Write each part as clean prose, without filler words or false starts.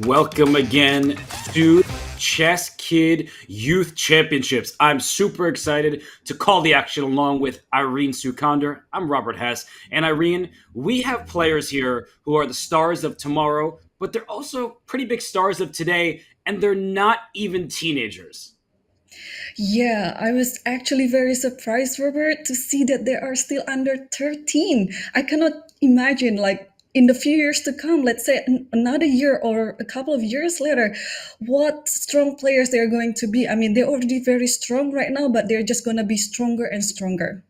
Welcome again to ChessKid Youth Championships. I'm super excited to call the action along with Irene Sukander. I'm Robert Hess. And Irene, we have players here who are the stars of tomorrow, but they're also pretty big stars of today, and they're not even teenagers. Yeah, I was actually very surprised, Robert, to see that they are still under 13. I cannot imagine, like, in the few years to come, let's say another year or a couple of years later, what strong players they're going to be. I mean, they're already very strong right now, but they're just going to be stronger and stronger.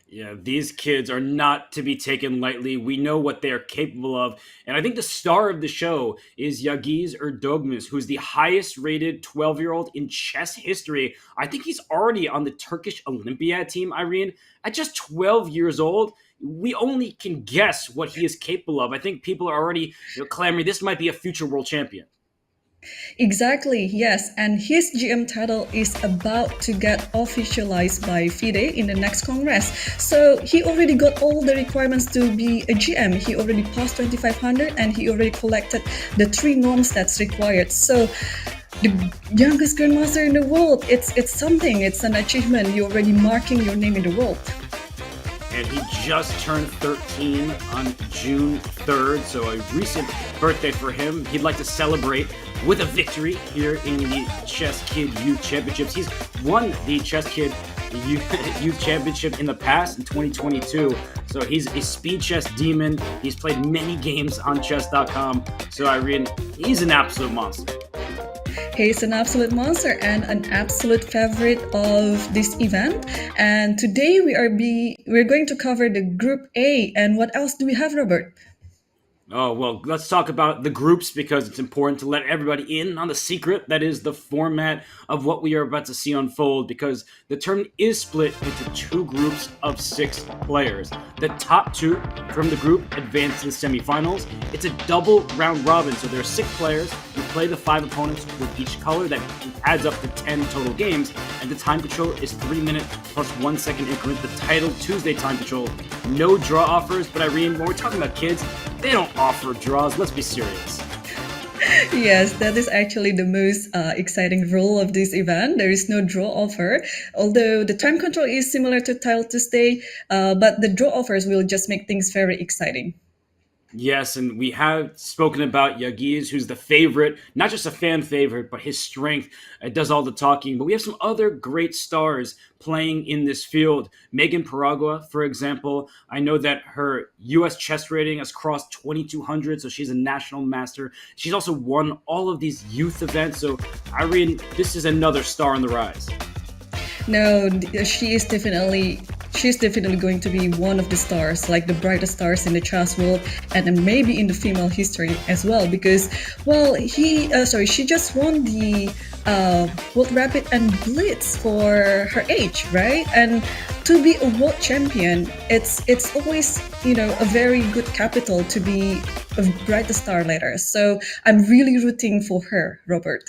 Yeah, these kids are not to be taken lightly. We know what they are capable of. And I think the star of the show is Yagiz Erdogmus, who's the highest rated 12-year-old in chess history. I think he's already on the Turkish Olympiad team, Irene. At just 12 years old, we only can guess what he is capable of. I think people are already clamoring this might be a future world champion. Exactly, yes. And his GM title is about to get officialized by FIDE in the next Congress. So he already got all the requirements to be a GM. He already passed 2500 and he already collected the three norms that's required. So the youngest grandmaster in the world, it's something, it's an achievement. You're already marking your name in the world. And he just turned 13 on June 3rd, so a recent birthday for him. He'd like to celebrate with a victory here in the ChessKid Youth Championships. He's won the ChessKid Youth Championship in the past, in 2022. So he's a speed chess demon. He's played many games on Chess.com. So Irene, he's an absolute monster. He's an absolute monster and an absolute favorite of this event. And today we're going to cover the Group A. And what else do we have, Robert? Oh, well, let's talk about the groups because it's important to let everybody in on the secret that is the format of what we are about to see unfold because the tournament is split into two groups of 6 players. The top 2 from the group advance to the semifinals. It's a double round robin, so there are 6 players who play the 5 opponents with each color that adds up to 10 total games, and the time control is 3 minute plus 1 second increment. The title Tuesday time control. No draw offers, but Irene, when we're talking about kids, they don't offer draws. Let's be serious. Yes, that is actually the most exciting rule of this event. There is no draw offer, although the time control is similar to Tile Tuesday, but the draw offers will just make things very exciting. Yes, and we have spoken about Yagiz, who's the favorite, not just a fan favorite, but his strength does all the talking. But we have some other great stars playing in this field. Megan Paragua, for example, I know that her U.S. chess rating has crossed 2,200, so she's a national master. She's also won all of these youth events. So, Irene, this is another star on the rise. No, she's definitely going to be one of the stars, like the brightest stars in the chess world, and then maybe in the female history as well. Because, well, she just won the World Rapid and Blitz for her age, right? And to be a world champion, it's always a very good capital to be a brightest star later. So I'm really rooting for her, Robert.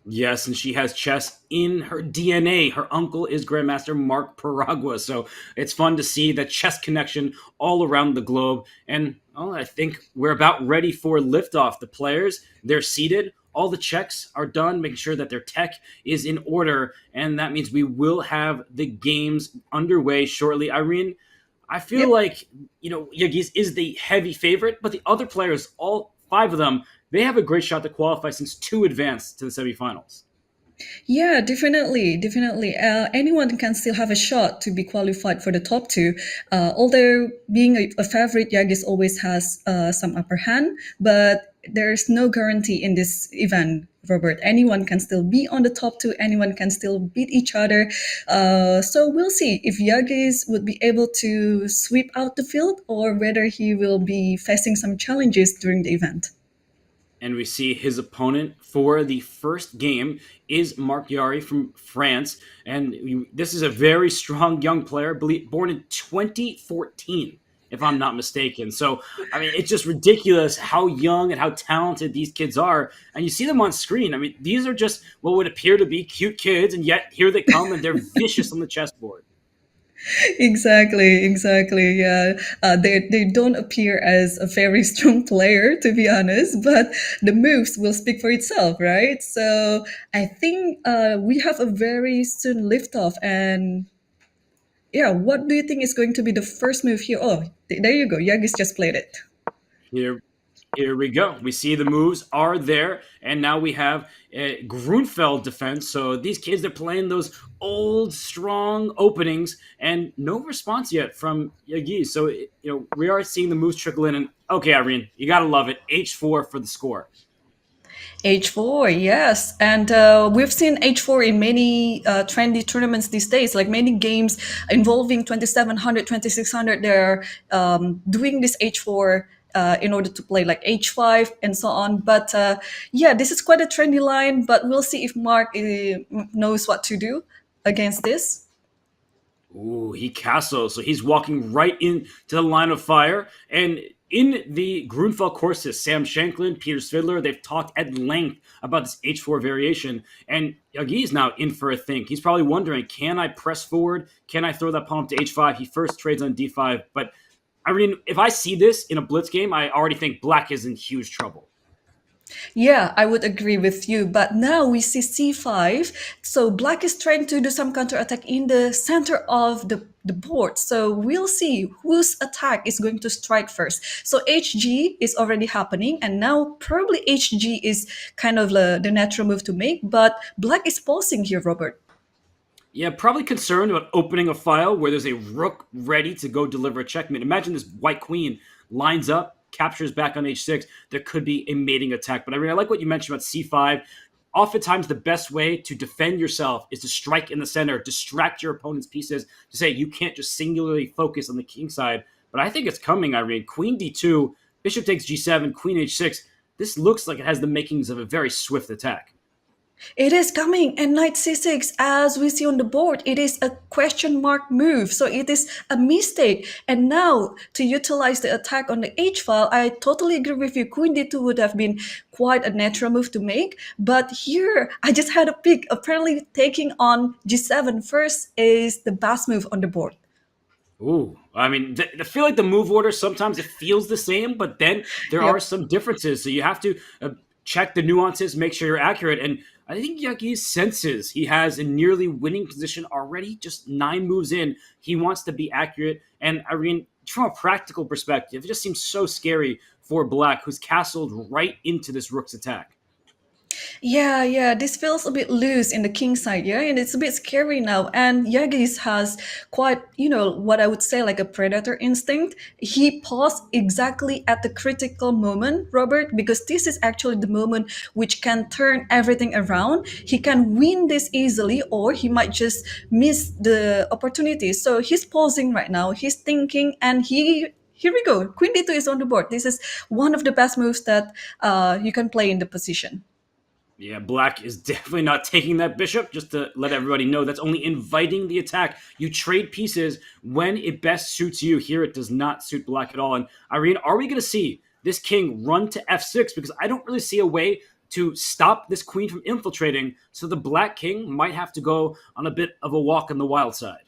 Yes, and she has chess in her DNA. Her uncle is Grandmaster Marc Paragua, so it's fun to see the chess connection all around the globe. And I think we're about ready for liftoff. The players, they're seated. All the checks are done, making sure that their tech is in order, and that means we will have the games underway shortly. Irene, I feel Yep. like, Yagiz is the heavy favorite, but the other players, all 5 of them, they have a great shot to qualify since 2 advanced to the semifinals. Yeah, definitely, definitely. Anyone can still have a shot to be qualified for the top 2. Although being a favorite, Yagis always has some upper hand, but there's no guarantee in this event, Robert. Anyone can still be on the top 2. Anyone can still beat each other. So we'll see if Yagis would be able to sweep out the field or whether he will be facing some challenges during the event. And we see his opponent for the first game is Marc from France. And this is a very strong young player, born in 2014, if I'm not mistaken. So, I mean, it's just ridiculous how young and how talented these kids are. And you see them on screen. I mean, these are just what would appear to be cute kids, and yet here they come and they're vicious on the chessboard. Exactly, exactly. Yeah, they don't appear as a very strong player, to be honest, but the moves will speak for itself, right? So I think we have a very soon liftoff, and yeah, what do you think is going to be the first move here? Oh, there you go. Yagis just played it. Here, here we go. We see the moves are there, and now we have a Grunfeld defense. So these kids, they're playing those old, strong openings, and no response yet from Yagiz. So we are seeing the moves trickle in, and okay, Irene, you gotta love it. H4 for the score. H4, yes. And we've seen H4 in many trendy tournaments these days, like many games involving 2700, 2600. They're doing this H4 in order to play like H5 and so on. But yeah, this is quite a trendy line, but we'll see if Mark knows what to do against this. Ooh, he castles. So he's walking right into the line of fire. And in the Grunfeld courses, Sam Shanklin, Peter Svidler, they've talked at length about this H4 variation. And Yagi's now in for a think. He's probably wondering, can I press forward? Can I throw that pawn up to H5? He first trades on D5. But I mean, if I see this in a blitz game, I already think black is in huge trouble. Yeah, I would agree with you. But now we see c5. So black is trying to do some counterattack in the center of the board. So we'll see whose attack is going to strike first. So HG is already happening. And now probably HG is kind of the natural move to make. But black is pausing here, Robert. Yeah, probably concerned about opening a file where there's a rook ready to go deliver a checkmate. Imagine this white queen lines up, captures back on h6. There could be a mating attack. But I mean, I like what you mentioned about c5. Oftentimes, the best way to defend yourself is to strike in the center, distract your opponent's pieces, to say you can't just singularly focus on the king side. But I think it's coming, Irene. Queen d2, bishop takes g7, queen h6. This looks like it has the makings of a very swift attack. It is coming, and knight c6, as we see on the board, it is a question mark move, so it is a mistake. And now, to utilize the attack on the h file, I totally agree with you. Queen d2 would have been quite a natural move to make, but here I just had a pick. Apparently, taking on g7 first is the best move on the board. Ooh, I mean, I feel like the move order sometimes it feels the same, but then there are Yep. some differences. So you have to check the nuances, make sure you're accurate. And I think Yagiz senses he has a nearly winning position already, just 9 moves in. He wants to be accurate. And Irene, from a practical perspective, it just seems so scary for Black, who's castled right into this rook's attack. Yeah, yeah, this feels a bit loose in the king side, yeah, and it's a bit scary now. And Yagis has quite, what I would say like a predator instinct. He paused exactly at the critical moment, Robert, because this is actually the moment which can turn everything around. He can win this easily, or he might just miss the opportunity. So he's pausing right now. He's thinking, and here we go. Queen d2 is on the board. This is one of the best moves that you can play in the position. Yeah, Black is definitely not taking that bishop. Just to let everybody know, that's only inviting the attack. You trade pieces when it best suits you. Here, it does not suit Black at all. And Irene, are we going to see this king run to f6? Because I don't really see a way to stop this queen from infiltrating. So the Black king might have to go on a bit of a walk on the wild side.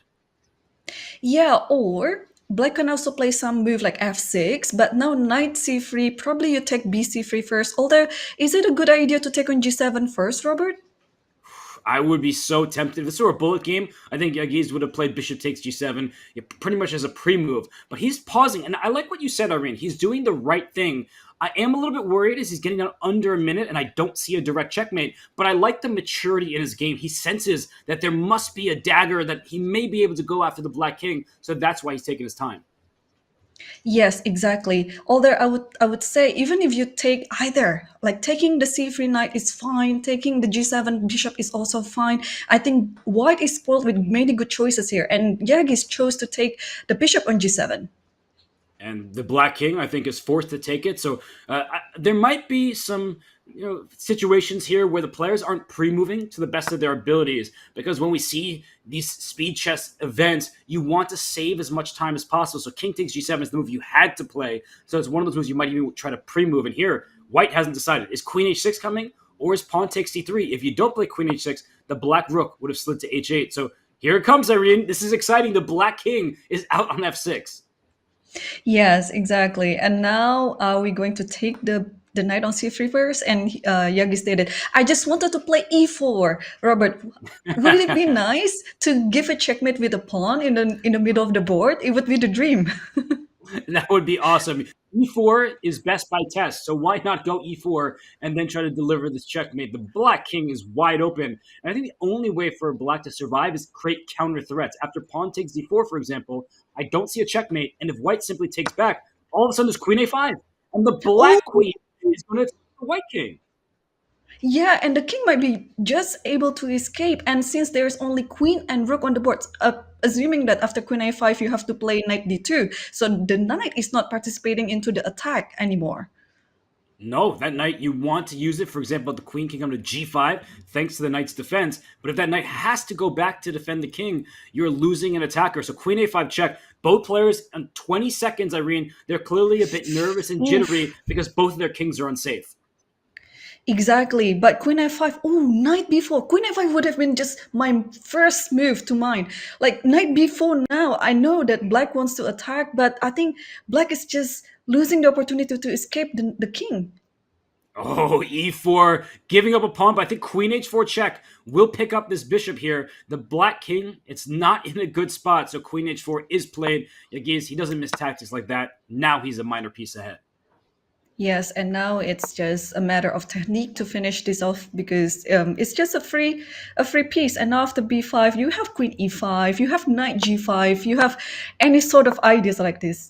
Yeah, or black can also play some move like f6, but now knight c3, probably you take bc3 first. Although, is it a good idea to take on g7 first, Robert? I would be so tempted. If this were a bullet game, I think Yagiz would have played bishop takes g7 pretty much as a pre-move. But he's pausing, and I like what you said, Irene. He's doing the right thing. I am a little bit worried as he's getting down under a minute, and I don't see a direct checkmate. But I like the maturity in his game. He senses that there must be a dagger that he may be able to go after the Black King, so that's why he's taking his time. Yes, exactly. Although I would say even if you take either, like taking the c3 knight is fine, taking the g7 bishop is also fine. I think white is spoiled with many good choices here, and Yagis chose to take the bishop on g7. And the Black King, I think, is forced to take it. So there might be some situations here where the players aren't pre-moving to the best of their abilities, because when we see these speed chess events, you want to save as much time as possible. So king takes g7 is the move you had to play. So it's one of those moves you might even try to pre-move. And here, white hasn't decided. Is queen h6 coming, or is pawn takes c3? If you don't play queen h6, the black rook would have slid to h8. So Here it comes, Irene. This is exciting. The Black King is out on f6. Yes, exactly. And now are we going to take the knight on c3 first? And Yagi stated, I just wanted to play e4. Robert, wouldn't it be nice to give a checkmate with a pawn in the middle of the board? It would be the dream. That would be awesome. E4 is best by test, so why not go E4 and then try to deliver this checkmate? The Black King is wide open, and I think the only way for Black to survive is create counter threats. After Pawn takes D4, for example, I don't see a checkmate, and if White simply takes back, all of a sudden there's Queen A5, and the Oh, Black Queen is going to take the White King. yeah, and the king might be just able to escape. And since there's only queen and rook on the board, assuming that after queen a5 you have to play knight d2, so the knight is not participating into the attack anymore. No, that knight, you want to use it. For example, the queen can come to g5 thanks to the knight's defense. But if that knight has to go back to defend the king, you're losing an attacker. So queen a5 check. Both players in 20 seconds, Irene, they're clearly a bit nervous and Oof. jittery because both of their kings are unsafe. Exactly, but queen f5, oh, knight b4. Queen f5 would have been just my first move to mine. Like knight b4 now, I know that black wants to attack, but I think black is just losing the opportunity to escape the king. Oh, e4, giving up a pawn, but I think queen h4 check will pick up this bishop here. The black king, it's not in a good spot, so queen h4 is played. Yagiz, he doesn't miss tactics like that. Now he's a minor piece ahead. Yes, and now it's just a matter of technique to finish this off because it's just a free piece. And now after b5, you have queen e5, you have knight g5, you have any sort of ideas like this.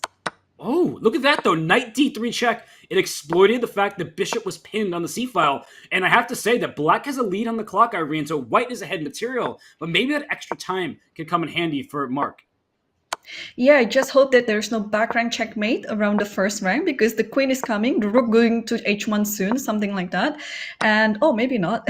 Oh, look at that though. Knight d3 check. It exploited the fact that bishop was pinned on the c-file. And I have to say that black has a lead on the clock, Irene, so white is ahead material. But maybe that extra time can come in handy for Marc. Yeah, I just hope that there's no backrank checkmate around the first rank because the queen is coming, the rook going to h1 soon, something like that. And oh, maybe not.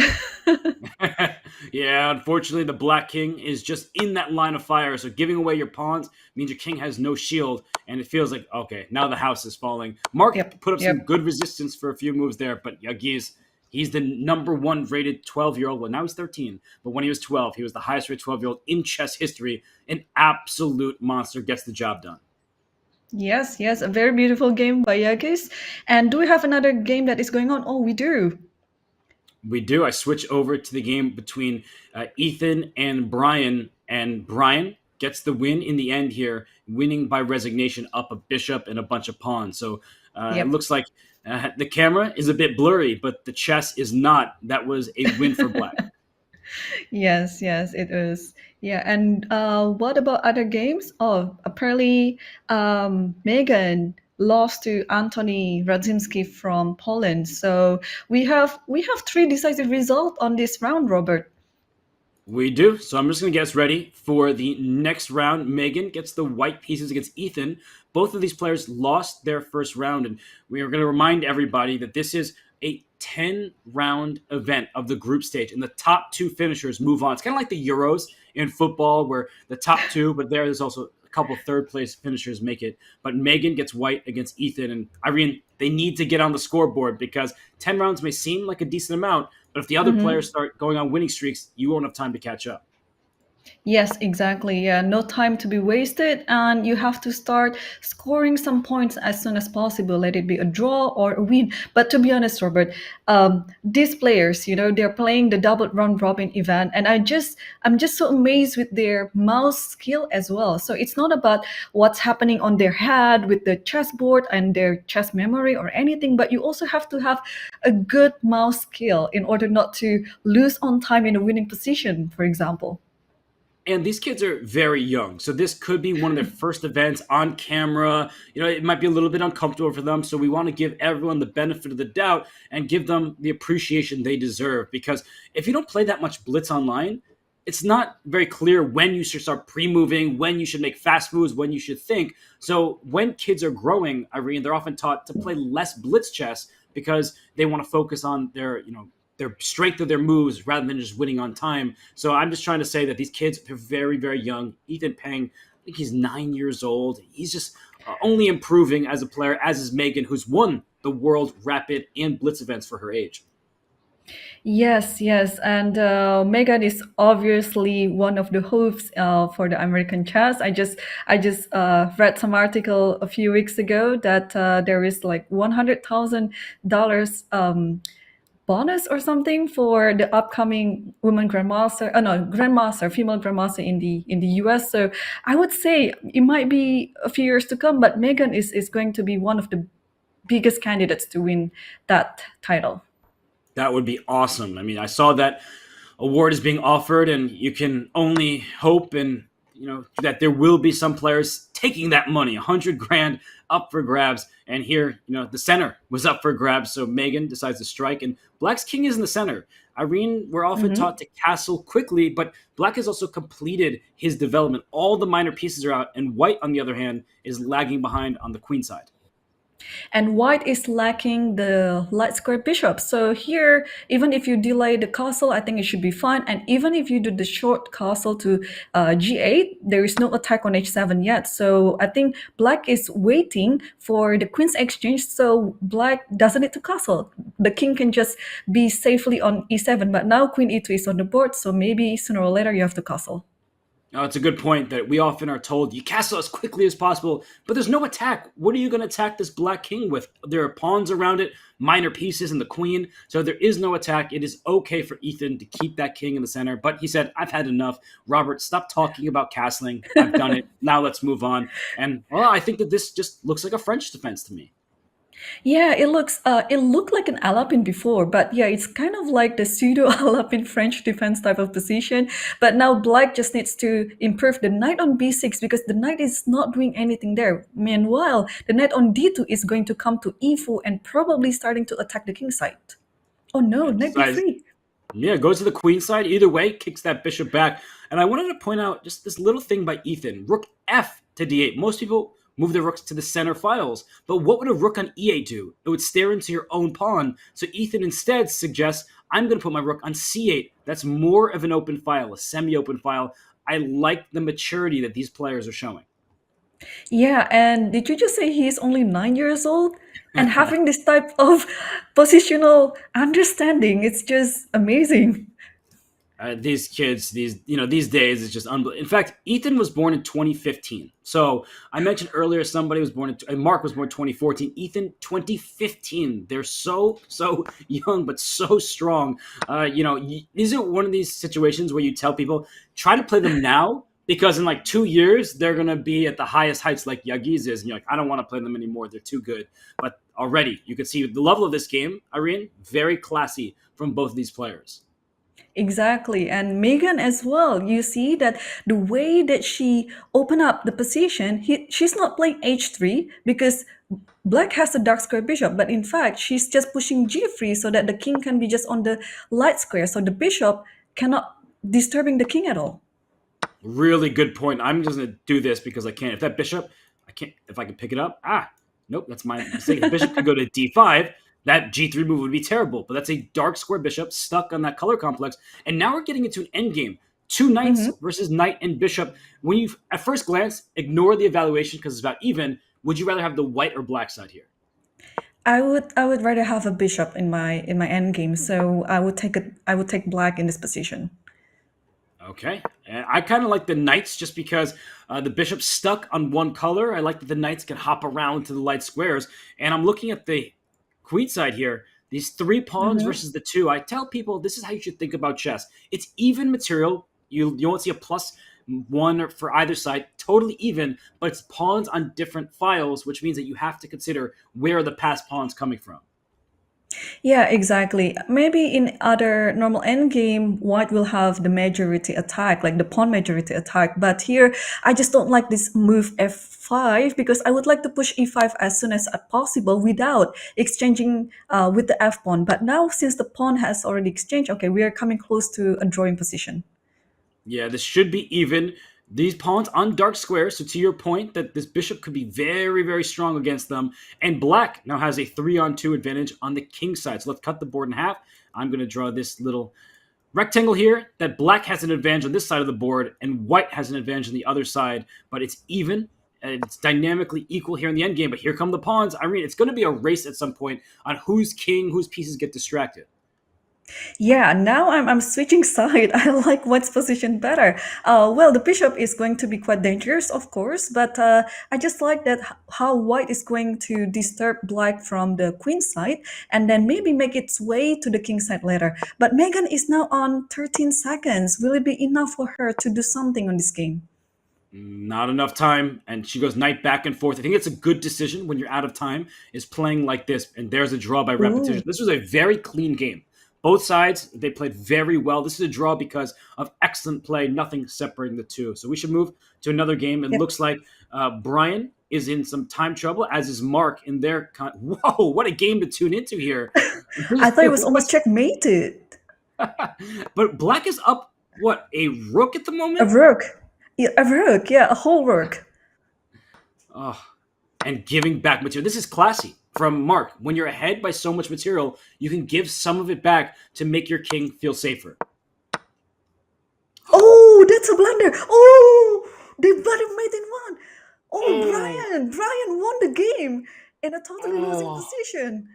Yeah, unfortunately, the black king is just in that line of fire. So giving away your pawns means your king has no shield. And it feels like, okay, now the house is falling. Marc Yep, put up some yep. good resistance for a few moves there, but Yagiz, he's the number one rated 12-year-old. Well, now he's 13, but when he was 12, he was the highest rated 12-year-old in chess history. An absolute monster, gets the job done. Yes, yes, a very beautiful game by Yagiz. And do we have another game that is going on? Oh, we do. We do. I switch over to the game between Ethan and Brian gets the win in the end here, winning by resignation up a bishop and a bunch of pawns. So it Yep. looks like the camera is a bit blurry, but the chess is not. That was a win for black. Yes, yes, it is. Yeah, and what about other games? Oh, apparently, Megan lost to Antoni Radzimski from Poland. So we have three decisive results on this round, Robert. We do. So I'm just going to get us ready for the next round. Megan gets the white pieces against Ethan. Both of these players lost their first round. And we are going to remind everybody that this is a 10-round event of the group stage. And the top two finishers move on. It's kind of like the Euros in football where the top two, but there's also a couple third place finishers make it. But Megan gets white against Ethan. And Irene, they need to get on the scoreboard because 10 rounds may seem like a decent amount, but if the other players start going on winning streaks, you won't have time to catch up. Yes, exactly. Yeah, no time to be wasted, and you have to start scoring some points as soon as possible. Let it be a draw or a win. But to be honest, Robert, these players, they're playing the double round robin event, and I'm just so amazed with their mouse skill as well. So it's not about what's happening on their head with the chessboard and their chess memory or anything, but you also have to have a good mouse skill in order not to lose on time in a winning position, for example. And these kids are very young, so this could be one of their first events on camera. It might be a little bit uncomfortable for them, so we want to give everyone the benefit of the doubt and give them the appreciation they deserve. Because if you don't play that much blitz online, it's not very clear when you should start pre-moving, when you should make fast moves, when you should think. So when kids are growing, Irene, they're often taught to play less blitz chess because they want to focus on their strength of their moves rather than just winning on time. So I'm just trying to say that these kids, they're very, very young. Ethan Peng, I think he's 9 years old. He's just only improving as a player, as is Megan, who's won the World Rapid and Blitz events for her age. Yes, yes, and Megan is obviously one of the hopes for the American chess. I just read some article a few weeks ago that there is like $100,000 bonus or something for the upcoming woman grandmaster. No, grandmaster, female grandmaster in the US. So I would say it might be a few years to come, but Megan is going to be one of the biggest candidates to win that title. That would be awesome. I mean, I saw that award is being offered, and you can only hope and that there will be some players taking that money, 100 grand up for grabs. And here, the center was up for grabs, so Megan decides to strike, and Black's king is in the center. Irene, we're often Mhm. taught to castle quickly, but Black has also completed his development. All the minor pieces are out, and White, on the other hand, is lagging behind on the queen side. And white is lacking the light square bishop. So here, even if you delay the castle, I think it should be fine. And even if you do the short castle to g8, there is no attack on h7 yet. So I think black is waiting for the queen's exchange. So black doesn't need to castle. The king can just be safely on e7. But now queen e2 is on the board. So maybe sooner or later you have to castle. It's a good point that we often are told you castle as quickly as possible, but there's no attack. What are you going to attack this black king with? There are pawns around it, minor pieces, and the queen. So there is no attack. It is okay for Ethan to keep that king in the center. But he said, I've had enough. Robert, stop talking about castling. I've done it. Now let's move on. And, well, I think that this just looks like a French defense to me. Yeah, it looked like an Alapin before, but yeah, it's kind of like the pseudo Alapin French defense type of position. But now black just needs to improve the knight on b6 because the knight is not doing anything there. Meanwhile, the knight on d2 is going to come to e4 and probably starting to attack the king side. Oh no, Yeah, knight decides b3. Yeah, goes to the queen side. Either way, kicks that bishop back. And I wanted to point out just this little thing by Ethan. Rook F to D8. Most people move their rooks to the center files. But what would a rook on E8 do? It would stare into your own pawn. So Ethan instead suggests, I'm going to put my rook on C8. That's more of an open file, a semi-open file. I like the maturity that these players are showing. Yeah, and did you just say he's only 9 years old? And having this type of positional understanding, it's just amazing. These kids, these days, it's just unbelievable. In fact, Ethan was born in 2015. So I mentioned earlier somebody was born in, Marc was born in 2014. Ethan 2015. They're so young, but so strong. Is it one of these situations where you tell people try to play them now? Because in like 2 years, they're going to be at the highest heights like Yagiz is. And you're like, I don't want to play them anymore. They're too good. But already, you can see the level of this game, Irene, very classy from both of these players. Exactly. And Megan as well. You see that the way that she opened up the position, she's not playing h3 because black has the dark square bishop, but in fact, she's just pushing g3 so that the king can be just on the light square. So the bishop cannot disturbing the king at all. Really good point. I'm just going to do this because I can. If that bishop, I can't. If I can pick it up, nope, that's my mistake. The bishop could go to d5. That g3 move would be terrible. But that's a dark square bishop stuck on that color complex. And now we're getting into an endgame. Two knights Mhm. versus knight and bishop. When you, at first glance, ignore the evaluation because it's about even, would you rather have the white or black side here? I would rather have a bishop in my endgame, so I would take black in this position. Okay. And I kind of like the knights just because the bishop's stuck on one color. I like that the knights can hop around to the light squares. And I'm looking at the queen side here. These three pawns Mhm. versus the two. I tell people this is how you should think about chess. It's even material. You won't see a plus one for either side. Totally even, but it's pawns on different files, which means that you have to consider where are the passed pawns coming from. Yeah, exactly. Maybe in other normal endgame, white will have the majority attack, like the pawn majority attack. But here, I just don't like this move f5 because I would like to push e5 as soon as possible without exchanging with the f pawn. But now, since the pawn has already exchanged, okay, we are coming close to a drawing position. Yeah, this should be even. These pawns on dark squares, so to your point that this bishop could be very, very strong against them. And black now has a 3-on-2 advantage on the king side. So let's cut the board in half. I'm going to draw this little rectangle here that black has an advantage on this side of the board and white has an advantage on the other side. But it's even. And it's dynamically equal here in the endgame. But here come the pawns. I mean, it's going to be a race at some point on whose king, whose pieces get distracted. Yeah, now I'm switching side. I like white's position better. Well, the bishop is going to be quite dangerous, of course, but I just like that how white is going to disturb black from the queen side and then maybe make its way to the king side later. But Megan is now on 13 seconds. Will it be enough for her to do something on this game? Not enough time, and she goes knight back and forth. I think it's a good decision when you're out of time, is playing like this, and there's a draw by repetition. Ooh, This was a very clean game. Both sides, they played very well. This is a draw because of excellent play, nothing separating the two. So we should move to another game. It yeah. looks like Brian is in some time trouble, as is Mark in their. Whoa, what a game to tune into here. I thought it was almost checkmated. But Black is up, what, a rook at the A moment? rook. Yeah, a rook. Yeah, a whole rook. Oh, and giving back material. This is classy from Mark. When you're ahead by so much material, you can give some of it back to make your king feel safer. Oh, that's a blunder. Oh, they bloody made it one. Oh, Oh, Brian won the game in a totally losing oh, position. and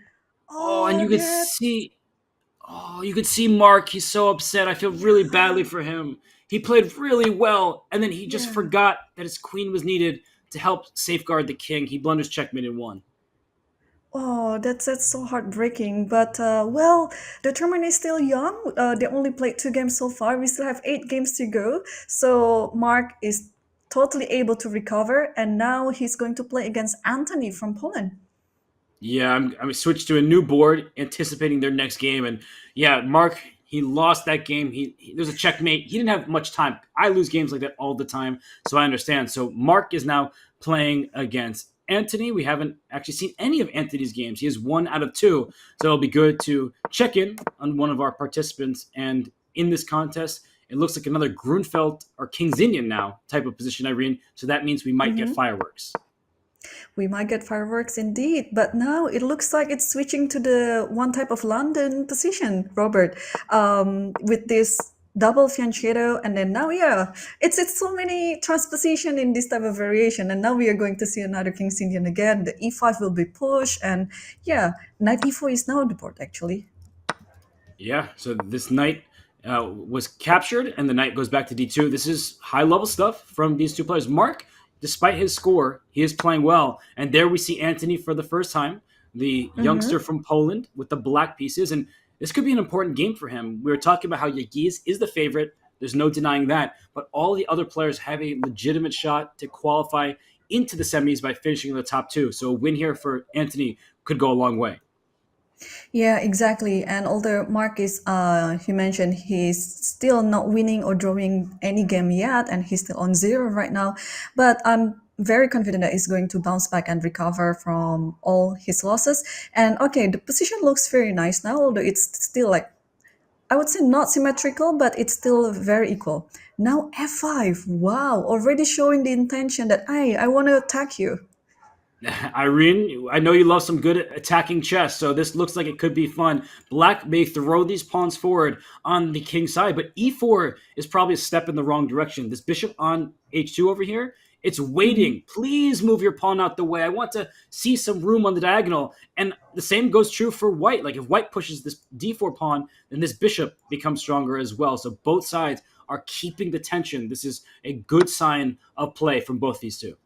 Oh, that, you could see Mark. He's so upset. I feel really badly yeah, for him. He played really well, and then he just yeah. forgot that his queen was needed to help safeguard the king. He blunders checkmate in one. Oh, that's so heartbreaking. But well, the tournament is still young. They only played 2 games so far. We still have 8 games to go. So Mark is totally able to recover, and now he's going to play against Anthony from Poland. Yeah, I'm switched to a new board, anticipating their next game, and yeah, Mark he lost that game. There's a checkmate. He didn't have much time. I lose games like that all the time, so I understand. So Mark is now playing against Anthony. We haven't actually seen any of Anthony's games. He has 1 out of 2, so it'll be good to check in on one of our participants. And in this contest, it looks like another Grunfeld or King's Indian now type of position, Irene. So that means we might get Mhm. fireworks. We might get fireworks indeed, but now it looks like it's switching to the one type of London position, Robert, with this double fianchetto, and then now, yeah, it's so many transposition in this type of variation, and now we are going to see another King's Indian again. The e5 will be pushed, and yeah, knight e4 is now on the board actually. Yeah, so this knight was captured, and the knight goes back to d2. This is high level stuff from these two players. Mark, despite his score, he is playing well, and there we see Anthony for the first time, the youngster Mm-hmm. from Poland with the black pieces, and this could be an important game for him. We were talking about how Yagiz is the favorite. There's no denying that, but all the other players have a legitimate shot to qualify into the semis by finishing in the top two. So a win here for Anthony could go a long way. Yeah, exactly. And although Mark is, he mentioned he's still not winning or drawing any game yet, and he's still on zero right now. But I'm very confident that he's going to bounce back and recover from all his losses. And okay, the position looks very nice now, although it's still like, I would say not symmetrical, but it's still very equal. Now F5, wow, already showing the intention that, hey, I want to attack you. Irene, I know you love some good attacking chess, so this looks like it could be fun. Black may throw these pawns forward on the king side, but e4 is probably a step in the wrong direction. This bishop on h2 over here, it's Mhm. waiting. Please move your pawn out the way. I want to see some room on the diagonal. And the same goes true for white. Like if white pushes this d4 pawn, then this bishop becomes stronger as well. So both sides are keeping the tension. This is a good sign of play from both these two.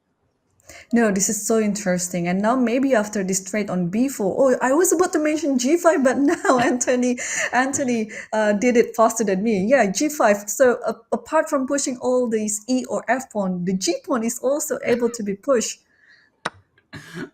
No, this is so interesting. And now maybe after this trade on B4, oh, I was about to mention G5, but now Anthony did it faster than me. Yeah, G5. So apart from pushing all these E or F pawn, the G pawn is also able to be pushed.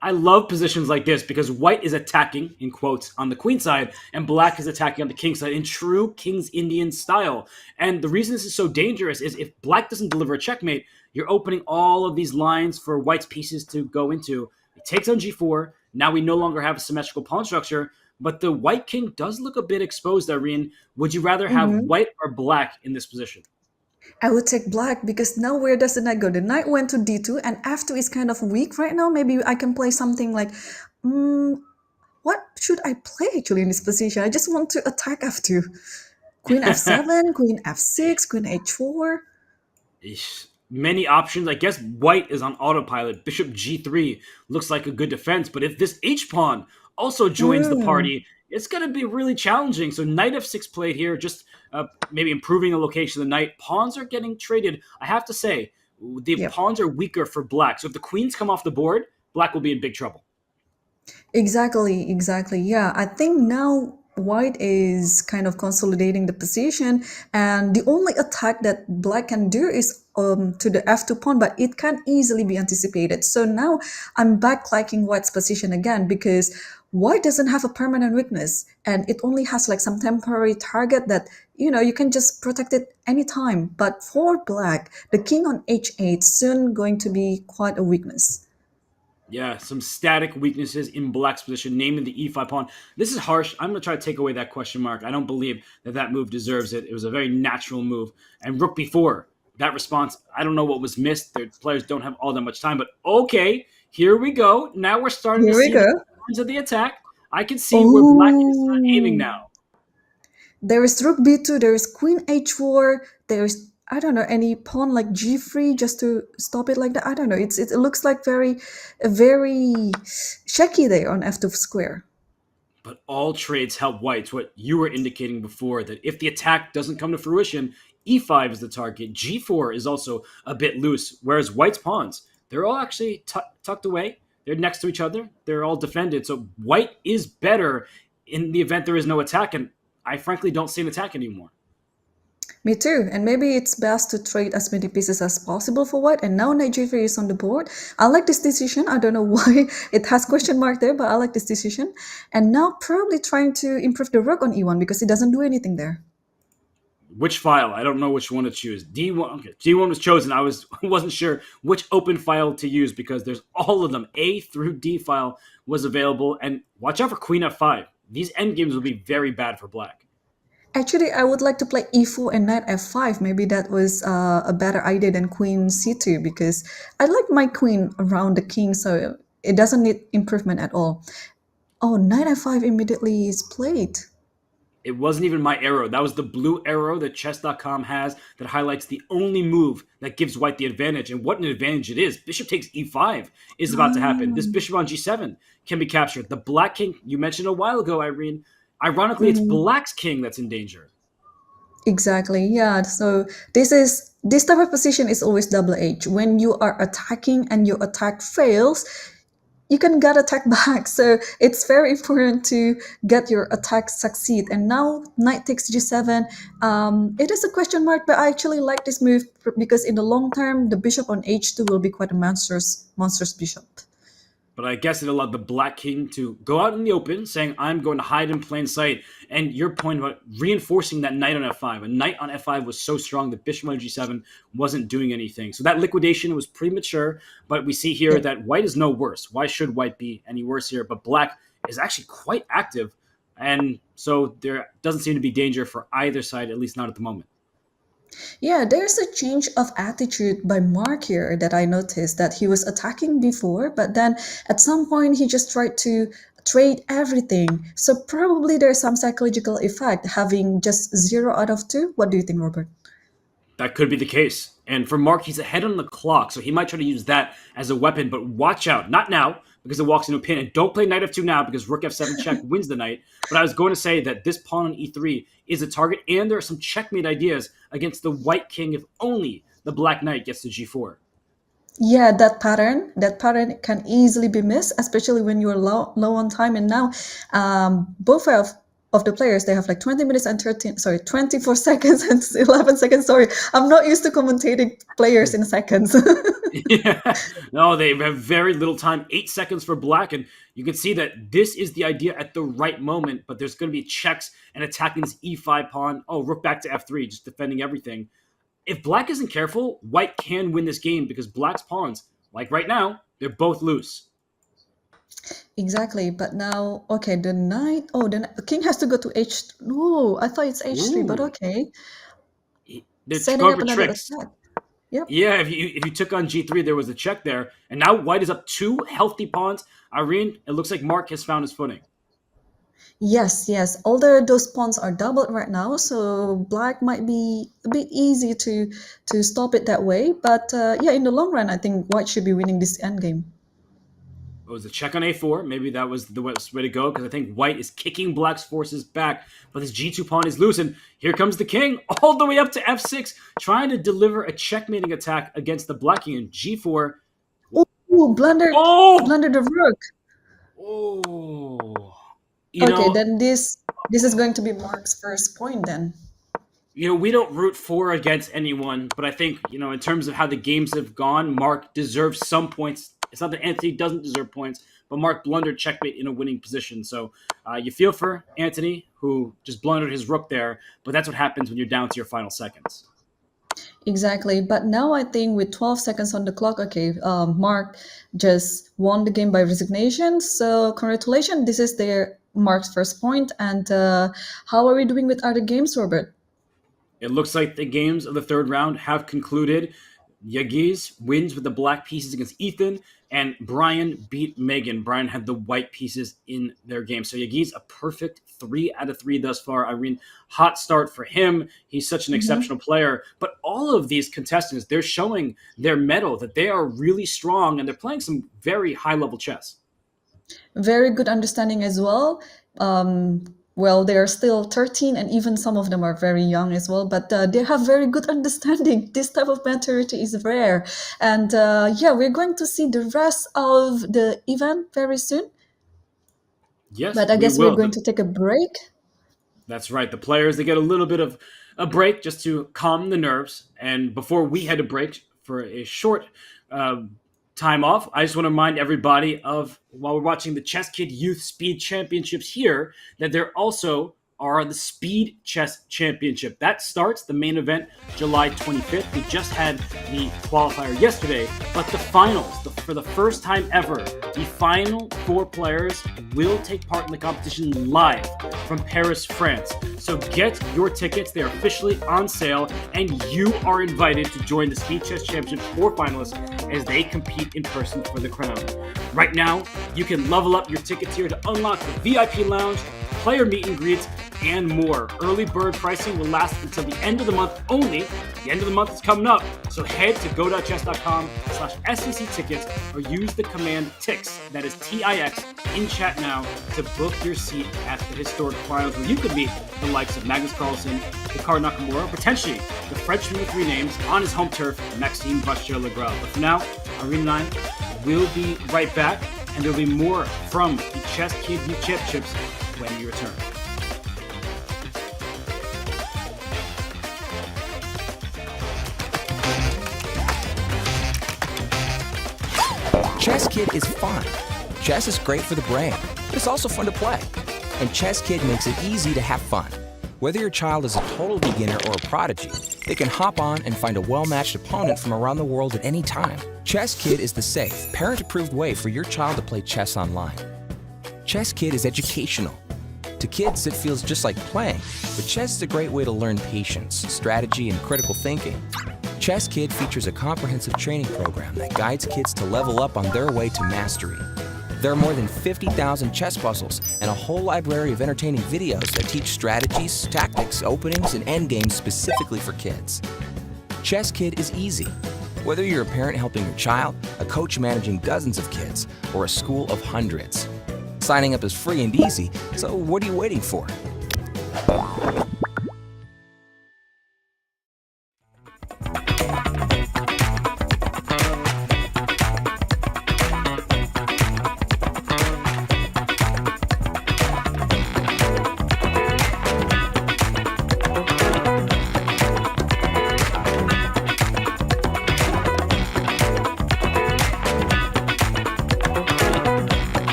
I love positions like this because white is attacking, in quotes, on the queen side, and black is attacking on the king side in true King's Indian style. And the reason this is so dangerous is if black doesn't deliver a checkmate, you're opening all of these lines for white's pieces to go into. It takes on g4. Now we no longer have a symmetrical pawn structure, but the white king does look a bit exposed, Irene. Would you rather have Mhm. white or black in this position? I would take black because now where does the knight go? The knight went to D2 and F2 is kind of weak right now. Maybe I can play something like, mm, what should I play actually in this position? I just want to attack F2. Queen F7, Queen F6, Queen H4. Many options. I guess white is on autopilot. Bishop g3 looks like a good defense, but if this h pawn also joins the Mm. party, it's going to be really challenging. So knight f6 played here, just maybe improving the location of the knight. Pawns are getting traded. I have to say, the Yep. pawns are weaker for black. So if the queens come off the board, black will be in big trouble. Exactly, exactly. Yeah, I think now white is kind of consolidating the position, and the only attack that black can do is to the f2 pawn, but it can easily be anticipated. So now I'm back liking white's position again because white doesn't have a permanent weakness, and it only has like some temporary target that you can just protect it anytime. But for black, the king on h8 soon going to be quite a weakness. Yeah, some static weaknesses in black's position, namely the e5 pawn. This is harsh. I'm going to try to take away that question mark. I don't believe that that move deserves it. It was a very natural move. And rook b4, that response, I don't know what was missed. The players don't have all that much time, but okay, here we go. Now we're starting to Here we see the go. patterns of the attack. I can see where black is aiming Oh. now. There is rook b2, there is queen h4, there's I don't know any pawn like g3 just to stop it like that. I don't know. It looks like very shaky there on f2 square. But all trades help whites. What you were indicating before, that if the attack doesn't come to fruition, e5 is the target. G4 is also a bit loose, whereas white's pawns, they're all actually tucked away. They're next to each other. They're all defended. So white is better in the event there is no attack, and I frankly don't see an attack anymore. Me too. And maybe it's best to trade as many pieces as possible for white. And now knight g3 is on the board. I like this decision. I don't know why it has question mark there, but I like this decision. And now probably trying to improve the rook on e1 because it doesn't do anything there. Which file? I don't know which one to choose. D1. Okay, D1 was chosen. I wasn't sure which open file to use because there's all of them. A through D file was available, and watch out for Queen F5. These endgames will be very bad for Black. Actually, I would like to play e4 and knight f5. Maybe that was a better idea than queen c2 because I like my queen around the king, so it doesn't need improvement at all. Oh, knight f5 immediately is played. It wasn't even my arrow. That was the blue arrow that Chess.com has that highlights the only move that gives white the advantage. And what an advantage it is. Bishop takes e5 is about to happen. This bishop on g7 can be captured. The black king, you mentioned a while ago, Irene. Ironically, it's black's king that's in danger. Exactly. Yeah. So this type of position is always double edged. When you are attacking and your attack fails, you can get attack back. So it's very important to get your attack succeed. And now knight takes g7. It is a question mark, but I actually like this move because in the long term, the bishop on h2 will be quite a monstrous bishop. But I guess it allowed the Black King to go out in the open, saying, I'm going to hide in plain sight. And your point about reinforcing that knight on f5. A knight on f5 was so strong that bishop on g7 wasn't doing anything. So that liquidation was premature, but we see here that white is no worse. Why should white be any worse here? But black is actually quite active. And so there doesn't seem to be danger for either side, at least not at the moment. Yeah, there's a change of attitude by Mark here that I noticed that he was attacking before, but then at some point he just tried to trade everything. So probably there's some psychological effect having just 0 out of 2. What do you think, Robert? That could be the case. And for Mark, he's ahead on the clock, so he might try to use that as a weapon, but watch out. Not now, because it walks into a pin. And don't play knight f2 now, because rook f7 check wins the knight. But I was going to say that this pawn on e3 is a target, and there are some checkmate ideas against the white king if only the black knight gets to g4. Yeah, that pattern can easily be missed, especially when you're low on time. And now, both of the players they have like 20 minutes and 24 seconds and 11 seconds. Sorry, I'm not used to commentating players in seconds. Yeah. No, they have very little time. 8 seconds for black, and you can see that this is the idea at the right moment, but there's going to be checks and attacking this e5 pawn. Oh, rook back to f3, just defending everything. If black isn't careful, white can win this game because black's pawns, like right now, they're both loose. Exactly, but now, okay, the knight. Oh, the king has to go to h. No, I thought it's h3, but Ooh. okay, They're setting going up for another tricks. attack. Yep. Yeah, if you took on g3, there was a check there. And now white is up two healthy pawns. Irene, it looks like Marc has found his footing. Yes, yes. Although those pawns are doubled right now, so black might be a bit easy to stop it that way. But yeah, in the long run, I think white should be winning this endgame. It was a check on a4. Maybe that was the way to go because I think white is kicking black's forces back. But this g2 pawn is loose, and here comes the king all the way up to f6, trying to deliver a checkmating attack against the black king. And g4. Oh, blundered the rook. Oh. Okay, then this is going to be Marc's first point then. We don't root for or against anyone, but I think, in terms of how the games have gone, Marc deserves some points. It's not that Anthony doesn't deserve points, but Marc blundered checkmate in a winning position. So you feel for Anthony, who just blundered his rook there, but that's what happens when you're down to your final seconds. Exactly. But now I think with 12 seconds on the clock, okay, Marc just won the game by resignation. So congratulations. This is Marc's first point. And how are we doing with other games, Robert? It looks like the games of the third round have concluded. Yagiz wins with the black pieces against Ethan, and Brian beat Megan. Brian had the white pieces in their game. So Yagiz, a perfect 3 out of 3 thus far. Hot start for him. He's such an exceptional player. But all of these contestants, they're showing their mettle, that they are really strong, and they're playing some very high-level chess. Very good understanding as well. Well, they are still 13, and even some of them are very young as well, but they have very good understanding. This type of maturity is rare. And we're going to see the rest of the event very soon. Yes, but I guess we're going to take a break. That's right. The players, they get a little bit of a break just to calm the nerves. And before we head to break for a short time off, I just want to remind everybody of, while we're watching the ChessKid Youth Speed Championships here, that there also are the Speed Chess Championship. That starts the main event July 25th. We just had the qualifier yesterday, but the finals, for the first time ever, the final 4 players will take part in the competition live from Paris, France. So get your tickets. They are officially on sale, and you are invited to join the Speed Chess Championship 4 finalists as they compete in person for the crown. Right now, you can level up your tickets here to unlock the VIP lounge, player meet and greets, and more. Early bird pricing will last until the end of the month only. The end of the month is coming up, so head to go.chess.com/SEC tickets or use the command TIX, that is TIX, in chat now to book your seat at the historic finals, where you could meet the likes of Magnus Carlsen, Hikaru Nakamura, potentially the Frenchman with 3 names on his home turf, Maxime Vachier-Lagrelle. But for now, Irene and I will be right back, and there'll be more from the ChessKid Youth Championships when we return. ChessKid is fun. Chess is great for the brain, but it's also fun to play. And ChessKid makes it easy to have fun. Whether your child is a total beginner or a prodigy, they can hop on and find a well-matched opponent from around the world at any time. ChessKid is the safe, parent-approved way for your child to play chess online. ChessKid is educational. To kids, it feels just like playing, but chess is a great way to learn patience, strategy, and critical thinking. ChessKid features a comprehensive training program that guides kids to level up on their way to mastery. There are more than 50,000 chess puzzles and a whole library of entertaining videos that teach strategies, tactics, openings, and endgames specifically for kids. ChessKid is easy. Whether you're a parent helping your child, a coach managing dozens of kids, or a school of hundreds. Signing up is free and easy, so what are you waiting for?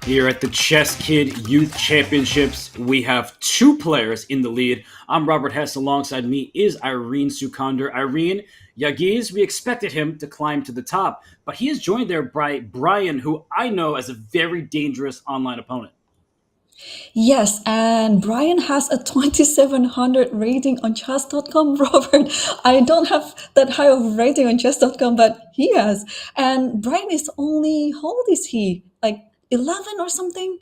Here at the ChessKid Youth Championships, we have two players in the lead. I'm Robert Hess. Alongside me is Irene Sukander. Irene, Yagiz, we expected him to climb to the top, but he is joined there by Brian, who I know as a very dangerous online opponent. Yes, and Brian has a 2700 rating on chess.com, Robert. I don't have that high of rating on chess.com, but he has. And Brian is only, how old is he? Like 11 or something?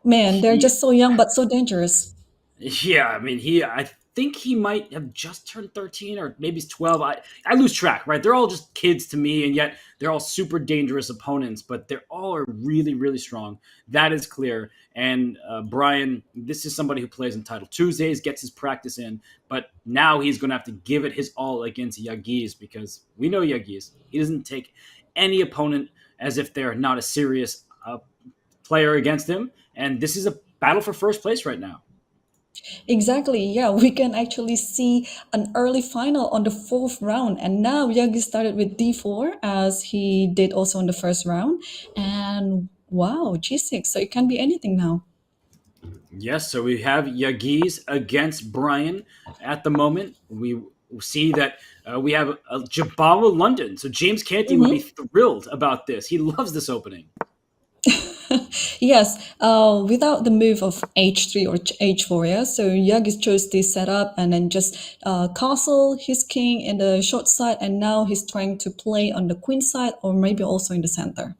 Man, they're He, just so young but so dangerous. Yeah, I mean, I think he might have just turned 13 or maybe he's 12. I lose track, right? They're all just kids to me, and yet they're all super dangerous opponents, but they're all are really, really strong. That is clear. And Brian, this is somebody who plays on Title Tuesdays, gets his practice in, but now he's going to have to give it his all against Yagiz because we know Yagiz. He doesn't take any opponent as if they're not a serious player against him, and this is a battle for first place right now. Exactly, yeah, we can actually see an early final on the fourth round. And now Yagi started with d4 as he did also in the first round. And wow, g6, so it can be anything now. Yes, so we have Yagiz against Brian at the moment. We see that we have Jabala London. So James Canty would be Mhm. thrilled about this. He loves this opening. Yes, without the move of h3 or h4, yeah. So Yagi chose this setup and then just castle his king in the short side, and now he's trying to play on the queen side or maybe also in the center.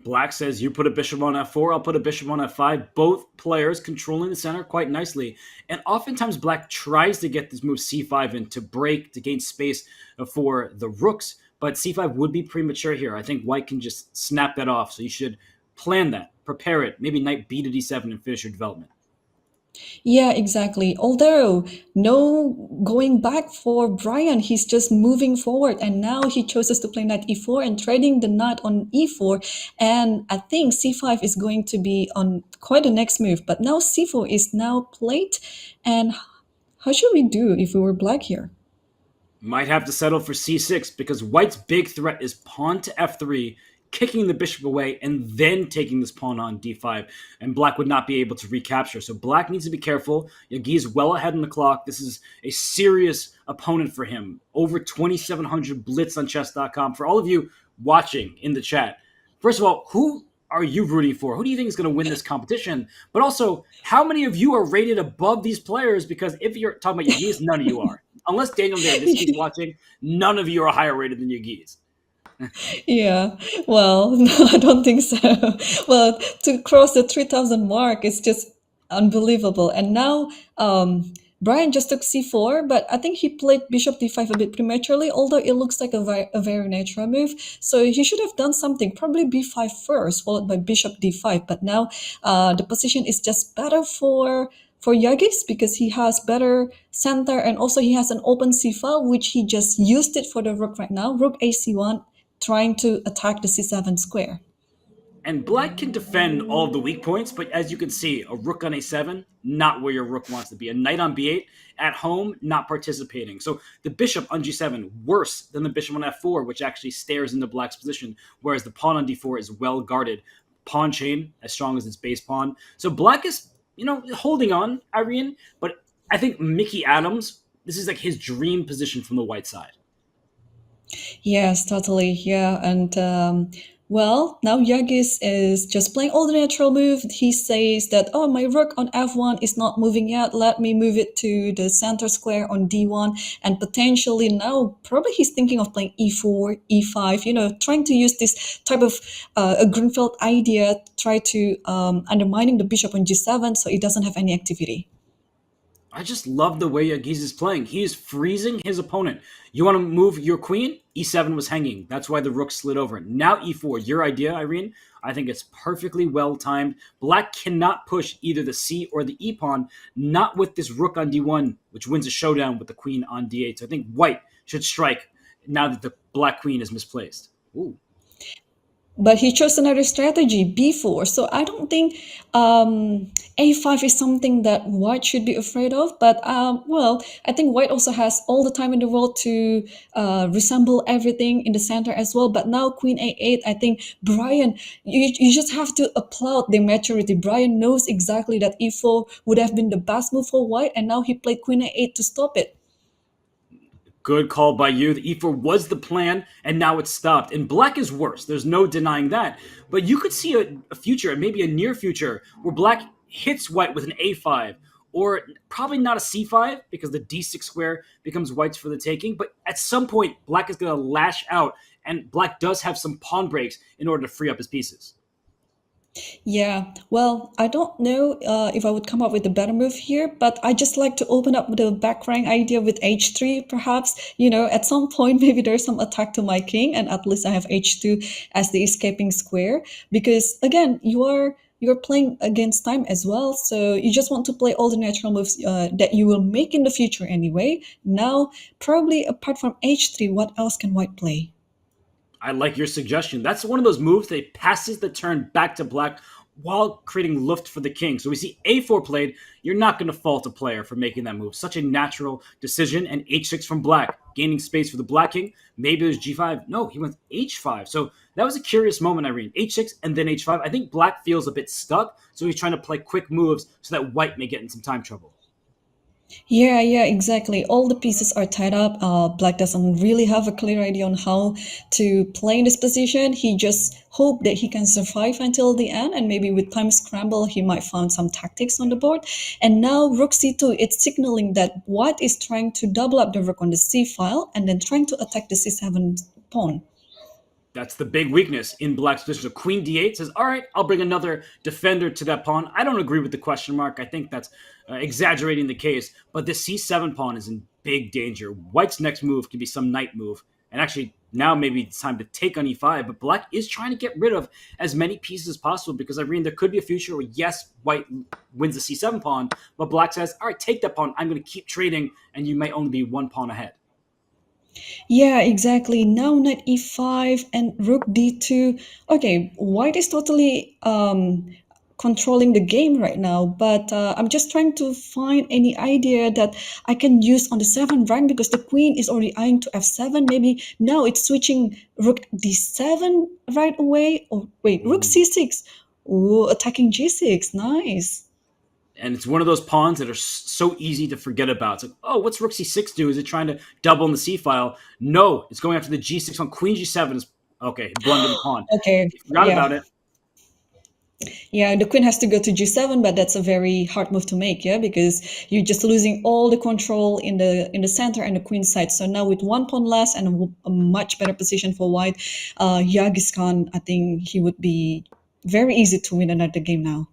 Black says, you put a bishop on f4, I'll put a bishop on f5. Both players controlling the center quite nicely. And oftentimes Black tries to get this move c5 in to break, to gain space for the rooks. But c5 would be premature here. I think White can just snap that off. So you should plan that, prepare it. Maybe knight b to d7 and finish your development. Yeah, exactly. Although no going back for Brian, he's just moving forward, and now he chooses to play knight e4 and trading the knight on e4. And I think c5 is going to be on quite the next move. But now c4 is now played, and how should we do if we were black here? Might have to settle for c6 because White's big threat is pawn to f3, kicking the bishop away, and then taking this pawn on d5. And Black would not be able to recapture. So Black needs to be careful. Yagiz well ahead on the clock. This is a serious opponent for him. Over 2,700 blitz on chess.com. For all of you watching in the chat, first of all, who are you rooting for? Who do you think is going to win this competition? But also, how many of you are rated above these players? Because if you're talking about Yagiz, none of you are. Unless Daniel Davis is watching, none of you are higher rated than Yagiz. Yeah, well, no, I don't think so. Well, to cross the 3,000 mark is just unbelievable. And now Brian just took c4, but I think he played bishop d5 a bit prematurely, although it looks like a very natural move. So he should have done something, probably b5 first, followed by bishop d5. But now the position is just better for Yagis because he has better center, and also he has an open c file, which he just used it for the rook right now. Rook ac1, trying to attack the c7 square. And Black can defend all of the weak points, but as you can see, a rook on a7, not where your rook wants to be. A knight on b8, at home, not participating. So the bishop on g7, worse than the bishop on f4, which actually stares into Black's position, whereas the pawn on d4 is well guarded. Pawn chain, as strong as its base pawn. So Black is, holding on, Irene, but I think Mickey Adams, this is like his dream position from the white side. Yes, totally. Yeah. And well, now Yagis is just playing all the natural move. He says that, oh, my rook on f1 is not moving yet. Let me move it to the center square on d1. And potentially now, probably he's thinking of playing e4, e5, trying to use this type of a Grunfeld idea, try to undermining the bishop on g7 so it doesn't have any activity. I just love the way Yagiz is playing. He is freezing his opponent. You want to move your queen? E7 was hanging. That's why the rook slid over. Now e4. Your idea, Irene? I think it's perfectly well timed. Black cannot push either the c or the e pawn, not with this rook on d1, which wins a showdown with the queen on d8. So I think White should strike now that the black queen is misplaced. Ooh. but he chose another strategy, b4. So I don't think a5 is something that white should be afraid of. But well, I think white also has all the time in the world to resemble everything in the center as well. But now queen a8, I think Brian, you just have to applaud the maturity. Brian knows exactly that e4 would have been the best move for white, and now he played queen a8 to stop it. Good call by you. The e4 was the plan, and now it's stopped. And black is worse. There's no denying that. But you could see a future, maybe a near future, where black hits white with an a5, or probably not a c5 because the d6 square becomes white's for the taking. But at some point, black is going to lash out, and black does have some pawn breaks in order to free up his pieces. Yeah, well, I don't know if I would come up with a better move here, but I just like to open up the back rank idea with h3, perhaps. At some point, maybe there's some attack to my king, and at least I have h2 as the escaping square. Because again, you're playing against time as well, so you just want to play all the natural moves that you will make in the future anyway. Now, probably apart from h3, what else can white play? I like your suggestion. That's one of those moves that passes the turn back to black while creating luft for the king. So we see a4 played. You're not going to fault a player for making that move. Such a natural decision. And h6 from black, gaining space for the black king. Maybe there's g5. No, he went h5. So that was a curious moment, Irene. h6 and then h5. I think black feels a bit stuck. So he's trying to play quick moves so that white may get in some time trouble. Yeah, exactly. All the pieces are tied up. Black doesn't really have a clear idea on how to play in this position. He just hoped that he can survive until the end, and maybe with time scramble, he might find some tactics on the board. And now rook c2, it's signaling that white is trying to double up the rook on the c file and then trying to attack the c7 pawn. That's the big weakness in black's position. So queen d8 says, all right, I'll bring another defender to that pawn. I don't agree with the question mark. I think that's exaggerating the case. But the c7 pawn is in big danger. White's next move could be some knight move. And actually, now maybe it's time to take on e5. But black is trying to get rid of as many pieces as possible because, Irene, there could be a future where, yes, white wins the c7 pawn. But black says, all right, take that pawn. I'm going to keep trading. And you may only be one pawn ahead. Yeah, exactly. Now knight e5 and rook d2. Okay, white is totally controlling the game right now, but I'm just trying to find any idea that I can use on the 7th rank because the queen is already eyeing to f7. Maybe now it's switching rook d7 right away. Oh, wait, rook c6. Ooh, attacking g6. Nice. And it's one of those pawns that are so easy to forget about. It's like, oh, what's rook c6 do? Is it trying to double in the c file? No, it's going after the g6 on queen g7. Is okay, blundered the pawn. Okay, You forgot about it. Yeah, the queen has to go to g7, but that's a very hard move to make, yeah, because you're just losing all the control in the center and the queen side. So now with one pawn less and a much better position for white, Yagiz Khan, I think he would be very easy to win another game now.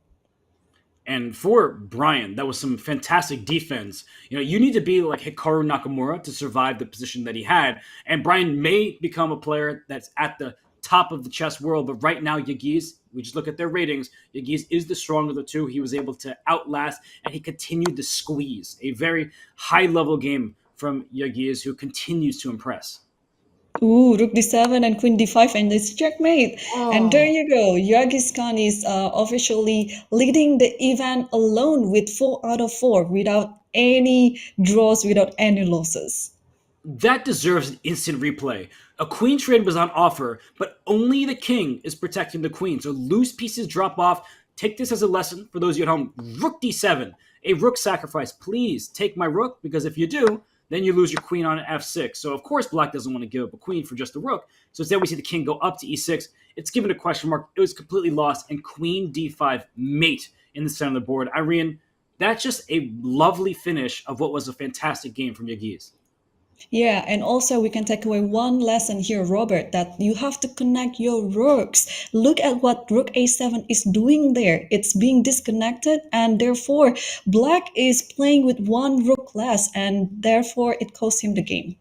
And for Brian, that was some fantastic defense. You need to be like Hikaru Nakamura to survive the position that he had. And Brian may become a player that's at the top of the chess world. But right now, Yagiz, we just look at their ratings. Yagiz is the stronger of the two. He was able to outlast, and he continued to squeeze. A very high-level game from Yagiz, who continues to impress. Ooh, rook d7 and queen d5, and it's checkmate. And there you go. Yagiz Khan is officially leading the event alone with 4 out of 4 without any draws, without any losses. That deserves an instant replay. A queen trade was on offer, but only the king is protecting the queen. So loose pieces drop off. Take this as a lesson for those of you at home. Rook d7, a rook sacrifice. Please take my rook, because if you do, then you lose your queen on f6. So of course black doesn't want to give up a queen for just a rook. So instead we see the king go up to e6. It's given a question mark. It was completely lost, and queen d5 mate in the center of the board. Irene, that's just a lovely finish of what was a fantastic game from Yagiz. Yeah, and also we can take away one lesson here, Robert, that you have to connect your rooks. Look at what rook a7 is doing there. It's being disconnected, and therefore black is playing with one rook less, and therefore it cost him the game.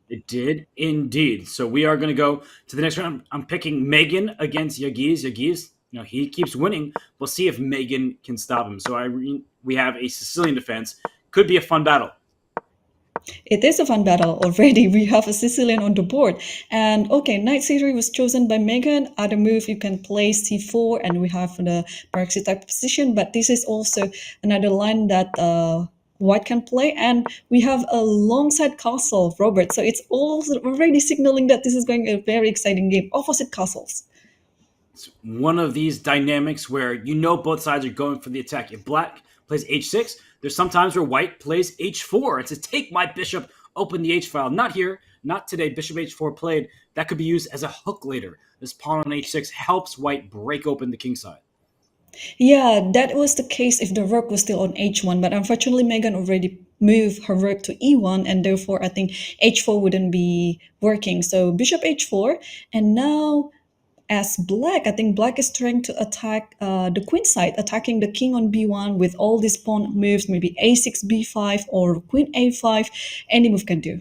It did indeed. So we are going to go to the next round. I'm picking Megan against Yagiz. Yagiz, he keeps winning. We'll see if Megan can stop him. So we have a Sicilian defense. Could be a fun battle. It is a fun battle already. We have a Sicilian on the board. And okay, knight c3 was chosen by Megan. Other move, you can play c4, and we have the Marc type position. But this is also another line that white can play. And we have a long side castle, Robert. So it's also already signaling that this is going to be a very exciting game. Opposite castles. It's one of these dynamics where you know both sides are going for the attack. If black plays h6, there's sometimes where white plays h4. It's a take my bishop, open the h file. Not here, not today. Bishop h4 played. That could be used as a hook later. This pawn on h6 helps white break open the king side. Yeah, that was the case if the rook was still on h1, but unfortunately Megan already moved her rook to e1, and therefore I think h4 wouldn't be working. So bishop h4, and now as black, I think black is trying to attack the queen side, attacking the king on b1 with all these pawn moves, maybe a6, b5, or queen a5, any move can do.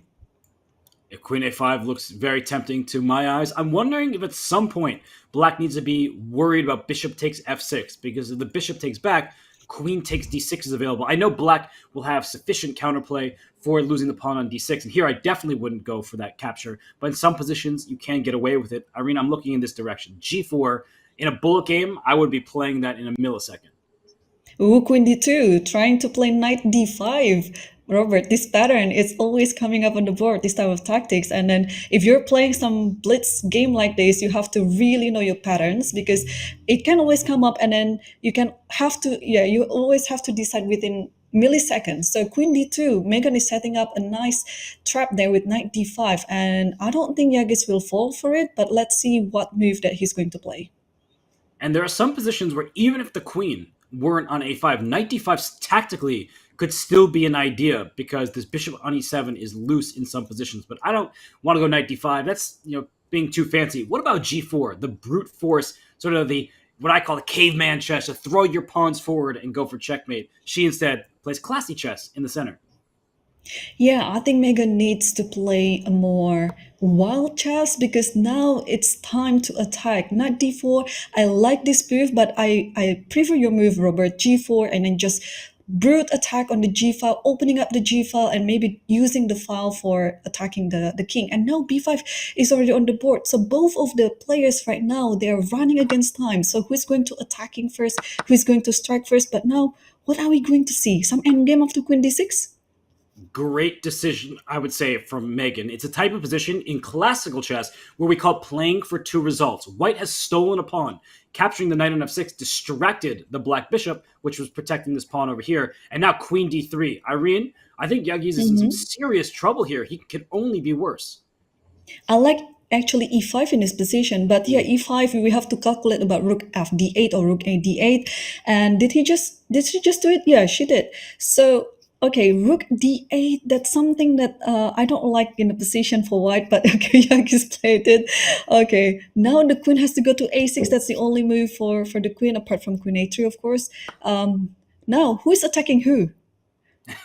If queen a5 looks very tempting to my eyes, I'm wondering if at some point black needs to be worried about bishop takes f6, because if the bishop takes back, queen takes d6 is available. I know black will have sufficient counterplay for losing the pawn on d6, and here I definitely wouldn't go for that capture, but in some positions you can get away with it. Irene, I'm looking in this direction. g4, in a bullet game, I would be playing that in a millisecond. Ooh, queen d2, trying to play knight d5. Robert, this pattern is always coming up on the board, this type of tactics. And then if you're playing some blitz game like this, you have to really know your patterns, because it can always come up, and then you always have to decide within milliseconds. So queen d2, Megan is setting up a nice trap there with knight d5. And I don't think Yagiz will fall for it, but let's see what move that he's going to play. And there are some positions where even if the queen weren't on a5, knight d5 tactically could still be an idea, because this bishop on e7 is loose in some positions. But I don't want to go knight d5. That's being too fancy. What about g4? The brute force, sort of the what I call the caveman chess, to throw your pawns forward and go for checkmate. She instead plays classy chess in the center. Yeah, I think Megan needs to play a more wild chess, because now it's time to attack. Not d4. I like this move, but I prefer your move, Robert. g4, and then just brute attack on the g file, opening up the g file, and maybe using the file for attacking the king. And now b5 is already on the board. So both of the players right now, they are running against time. So who's going to attacking first? Who's going to strike first? But now, what are we going to see? Some endgame of the queen d6? Great decision, I would say, from Megan. It's a type of position in classical chess where we call playing for two results. White has stolen a pawn. Capturing the knight on f6 distracted the black bishop, which was protecting this pawn over here. And now queen d3. Irene, I think Yagiz is in some serious trouble here. He could only be worse. I like actually e5 in this position, but yeah, e5 we have to calculate about rook f d8 or rook a d8. And did she just do it? Yeah, she did. So okay, rook d8, that's something that I don't like in the position for white, but okay, Yagiz played it. Okay, now the queen has to go to a6. That's the only move for the queen, apart from queen a3, of course. Now, who is attacking who?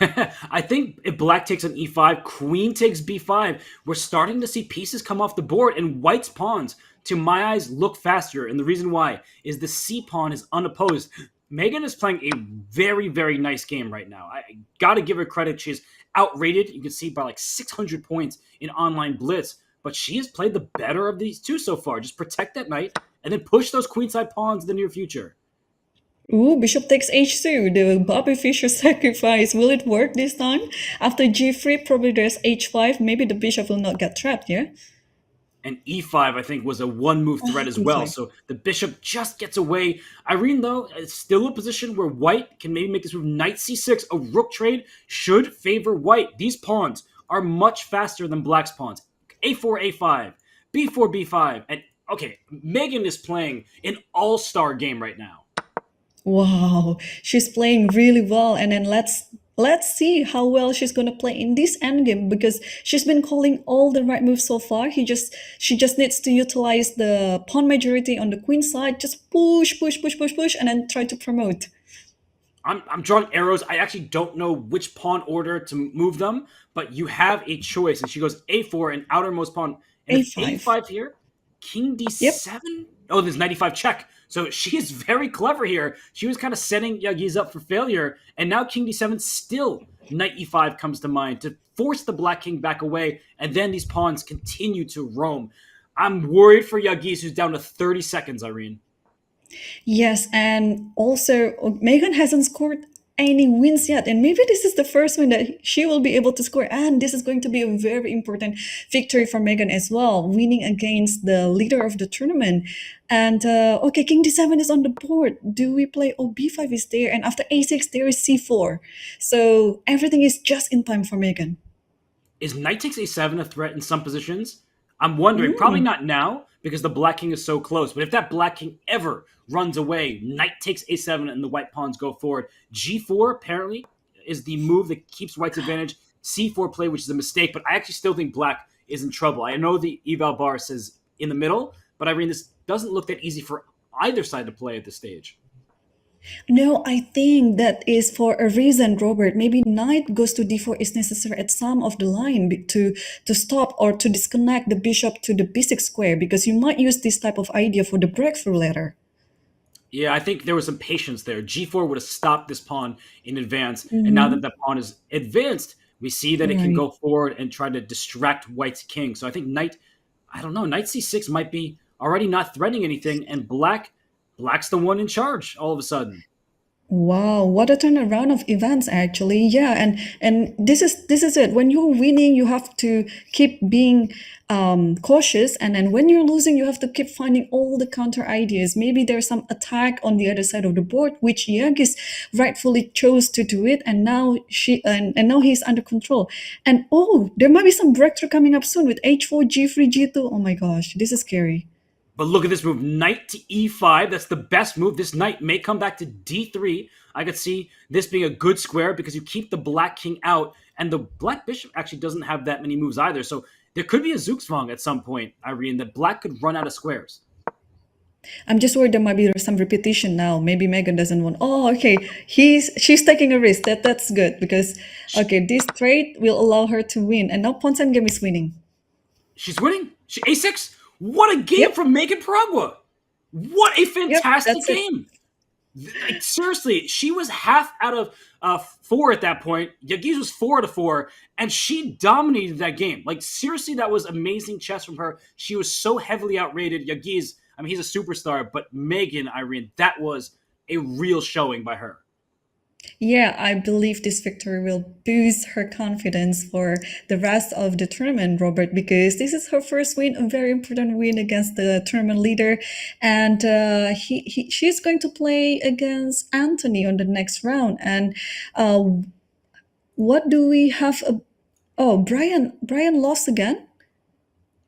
I think if black takes on e5, queen takes b5, we're starting to see pieces come off the board, and white's pawns, to my eyes, look faster. And the reason why is the c pawn is unopposed. Megan is playing a very, very nice game right now. I got to give her credit. She's outrated. You can see by like 600 points in online blitz, but she has played the better of these two so far. Just protect that knight and then push those queenside pawns in the near future. Ooh, bishop takes h2, the Bobby Fischer sacrifice. Will it work this time? After g3, probably there's h5. Maybe the bishop will not get trapped, yeah? And e5, I think, was a one-move threat as well. So the bishop just gets away. Irene, though, is still a position where white can maybe make this move. Knight c6, a rook trade should favor white. These pawns are much faster than black's pawns. a4, a5, b4, b5. And, okay, Megan is playing an all-star game right now. Wow, she's playing really well. And then let's see how well she's gonna play in this endgame, because she's been calling all the right moves so far. She just needs to utilize the pawn majority on the queen side. Just push, and then try to promote. I'm drawing arrows. I actually don't know which pawn order to move them, but you have a choice. And she goes a4 and outermost pawn. And A5. a5 here. King Yep. d7? Oh, there's 95 check. So she is very clever here. She was kind of setting Yagiz up for failure. And now King d7 still knight e5 comes to mind to force the black king back away. And then these pawns continue to roam. I'm worried for Yagiz, who's down to 30 seconds, Irene. Yes, and also Megan hasn't scored any wins yet, and maybe this is the first win that she will be able to score, and this is going to be a very important victory for Megan as well, winning against the leader of the tournament. And okay, King D7 is on the board. Do we play? Oh, B5 is there, and after A6 there is C4. So everything is just in time for Megan. Is knight takes a7 a threat in some positions? I'm wondering. Probably Mm. not now because the black king is so close. But if that black king ever runs away, knight takes a7 and the white pawns go forward. G4 apparently is the move that keeps white's advantage. C4 play, which is a mistake. But I actually still think black is in trouble. I know the eval bar says in the middle, but I mean this doesn't look that easy for either side to play at this stage. No, I think that is for a reason, Robert. Maybe knight goes to d4 is necessary at some of the line to stop or to disconnect the bishop to the b6 square, because you might use this type of idea for the breakthrough later. Yeah, I think there was some patience there. G4 would have stopped this pawn in advance, and now that Mm-hmm. the pawn is advanced, we see that it can Right. go forward and try to distract white's king. So I think knight, I don't know, knight c6 might be already not threatening anything, and black's the one in charge all of a sudden. Wow, what a turnaround of events actually. Yeah, and this is it. When you're winning, you have to keep being cautious, and then when you're losing, you have to keep finding all the counter ideas. Maybe there's some attack on the other side of the board, which Yagis rightfully chose to do it, and now and now he's under control. And oh, there might be some breakthrough coming up soon with H4, G3, G2. Oh my gosh, this is scary. But look at this move, knight to e5. That's the best move. This knight may come back to d3. I could see this being a good square because you keep the black king out, and the black bishop actually doesn't have that many moves either. So there could be a Zugzwang at some point, Irene, that black could run out of squares. I'm just worried there might be some repetition now. Maybe Megan doesn't want. Oh, okay. She's taking a risk. That's good because okay, this trade will allow her to win. And now pawn game is winning. She's winning. A6. What a game Yep, from Megan Paragua. What a yep, fantastic that's it. game. Like, seriously, she was half out of four at that point. Yagiz was 4 out of 4, and she dominated that game. Like, seriously, that was amazing chess from her. She was so heavily outrated. Yagiz, I mean, he's a superstar, but Megan, Irene, that was a real showing by her. Yeah, I believe this victory will boost her confidence for the rest of the tournament, Robert, because this is her first win, a very important win against the tournament leader, and she's going to play against Anthony on the next round. And uh, what do we have? Oh, Brian lost again.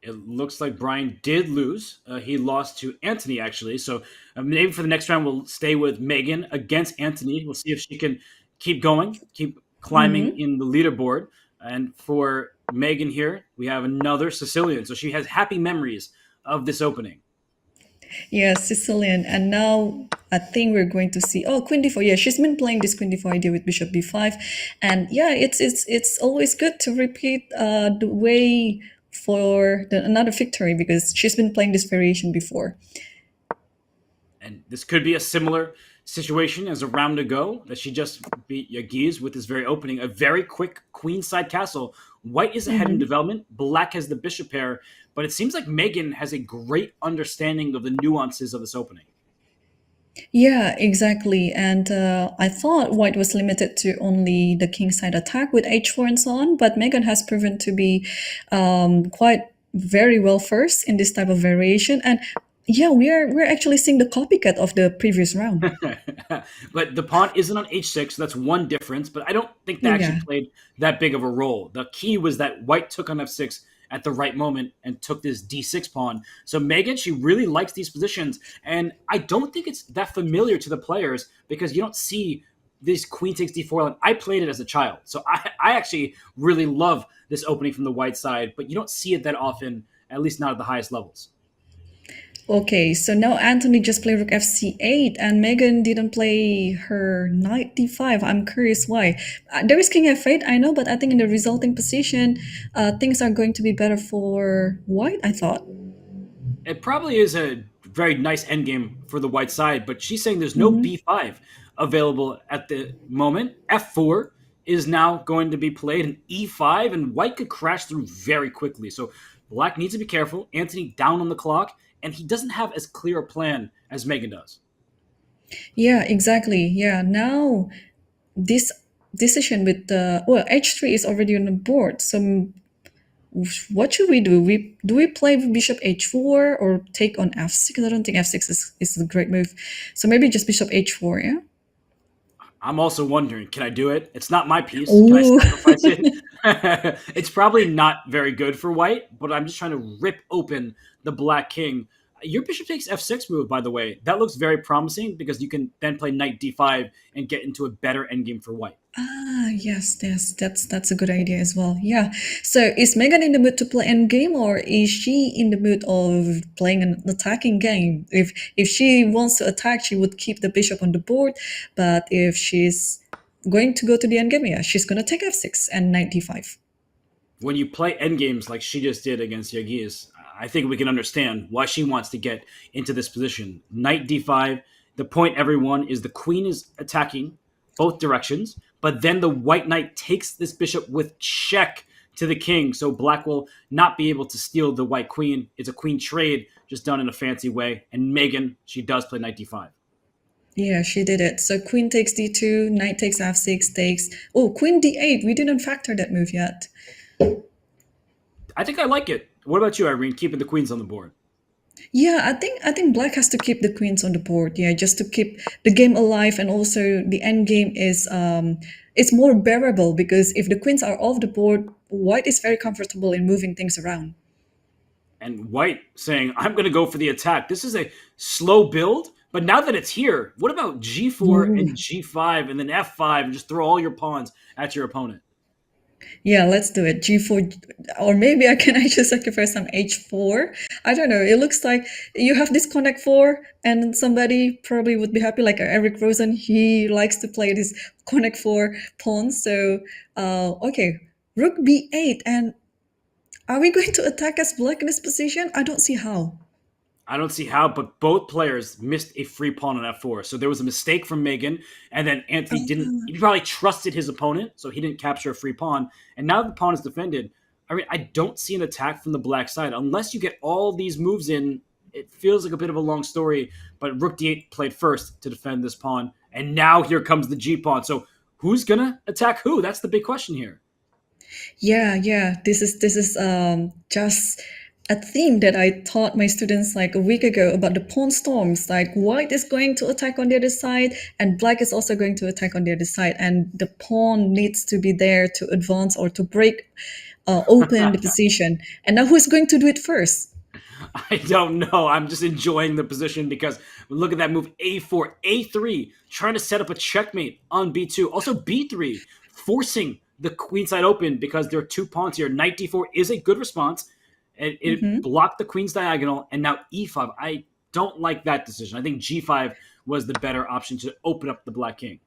It looks like Brian did lose. He lost to Anthony, actually. So maybe for the next round, we'll stay with Megan against Anthony. We'll see if she can keep going, keep climbing Mm-hmm. in the leaderboard. And for Megan here, we have another Sicilian. So she has happy memories of this opening. Yeah, Sicilian. And now I think we're going to see Queen D4. Yeah, she's been playing this Queen D4 idea with Bishop B5. And yeah, it's always good to repeat the way for another victory because she's been playing this variation before. And this could be a similar situation as a round ago that she just beat Yagiz with this very opening. A very quick queenside castle. White is ahead in Mm-hmm. development. Black has the bishop pair. But it seems like Megan has a great understanding of the nuances of this opening. Yeah, exactly. And I thought White was limited to only the kingside attack with H4 and so on, but Megan has proven to be quite very well versed in this type of variation. And yeah, we're actually seeing the copycat of the previous round. But the pawn isn't on h6, so that's one difference. But I don't think that actually Yeah. played that big of a role. The key was that White took on f6 at the right moment and took this d6 pawn. So Megan, she really likes these positions, and I don't think it's that familiar to the players because you don't see this queen takes d4 line. I played it as a child, so I actually really love this opening from the white side, but you don't see it that often, at least not at the highest levels. Okay, so now Anthony just played rook fc8 and Megan didn't play her knight d5. I'm curious why. There is king f8, I know, but I think in the resulting position, things are going to be better for white, I thought. It probably is a very nice endgame for the white side, but she's saying there's no Mm-hmm. b5 available at the moment. f4 is now going to be played, and e5, and white could crash through very quickly. So black needs to be careful. Anthony down on the clock, and he doesn't have as clear a plan as Megan does. Yeah, exactly. Yeah, now this decision with the well, h3 is already on the board. So what should we do? We play with bishop h4 or take on f6? I don't think f6 is a great move. So maybe just bishop h4, yeah? I'm also wondering, can I do it? It's not my piece. Can I Oh, sacrifice it? It's probably not very good for white, but I'm just trying to rip open the black king. Your bishop takes f6 move, by the way. That looks very promising because you can then play knight d5 and get into a better endgame for white. yes, yes, that's a good idea as well. Yeah. So is Megan in the mood to play endgame, or is she in the mood of playing an attacking game? If she wants to attack, she would keep the bishop on the board, but if she's going to go to the endgame, yeah, she's gonna take f6 and knight d5. When you play endgames like she just did against Yagiz, I think we can understand why she wants to get into this position. Knight d5, the point, everyone, is the queen is attacking both directions, but then the white knight takes this bishop with check to the king, so black will not be able to steal the white queen. It's a queen trade, just done in a fancy way. And Megan, she does play knight d5. Yeah, she did it. So queen takes d2, knight takes f6, takes. Oh, queen d8. We didn't factor that move yet. I think I like it. What about you, Irene, keeping the queens on the board? Yeah, I think black has to keep the queens on the board. Yeah, just to keep the game alive, and also the end game is it's more bearable because if the queens are off the board, white is very comfortable in moving things around. And white saying, I'm going to go for the attack. This is a slow build, but now that it's here, what about g4 Ooh. and g5 and then f5 and just throw all your pawns at your opponent? Yeah, let's do it. G4, or maybe I can actually sacrifice some H4. I don't know. It looks like you have this Connect 4, and somebody probably would be happy. Like Eric Rosen, he likes to play this Connect 4 pawn. So, okay, Rook B8. And are we going to attack as black in this position? I don't see how. I don't see how, but both players missed a free pawn on f4. So there was a mistake from Megan, and then Anthony didn't. He probably trusted his opponent, so he didn't capture a free pawn. And now the pawn is defended. I mean, I don't see an attack from the black side unless you get all these moves in. It feels like a bit of a long story, but Rook d8 played first to defend this pawn, and now here comes the g pawn. So who's gonna attack who? That's the big question here. Yeah. This is just a theme that I taught my students like a week ago about the pawn storms. Like white is going to attack on the other side, and black is also going to attack on the other side, and the pawn needs to be there to advance or to break open the position. And now who's going to do it first? I don't know. I'm just enjoying the position because look at that move a4, a3, trying to set up a checkmate on b2. Also b3, forcing the queenside open because there are two pawns here. Knight d4 is a good response. It Mhm. blocked the queen's diagonal, and now e5. I don't like that decision. I think g5 was the better option to open up the black king.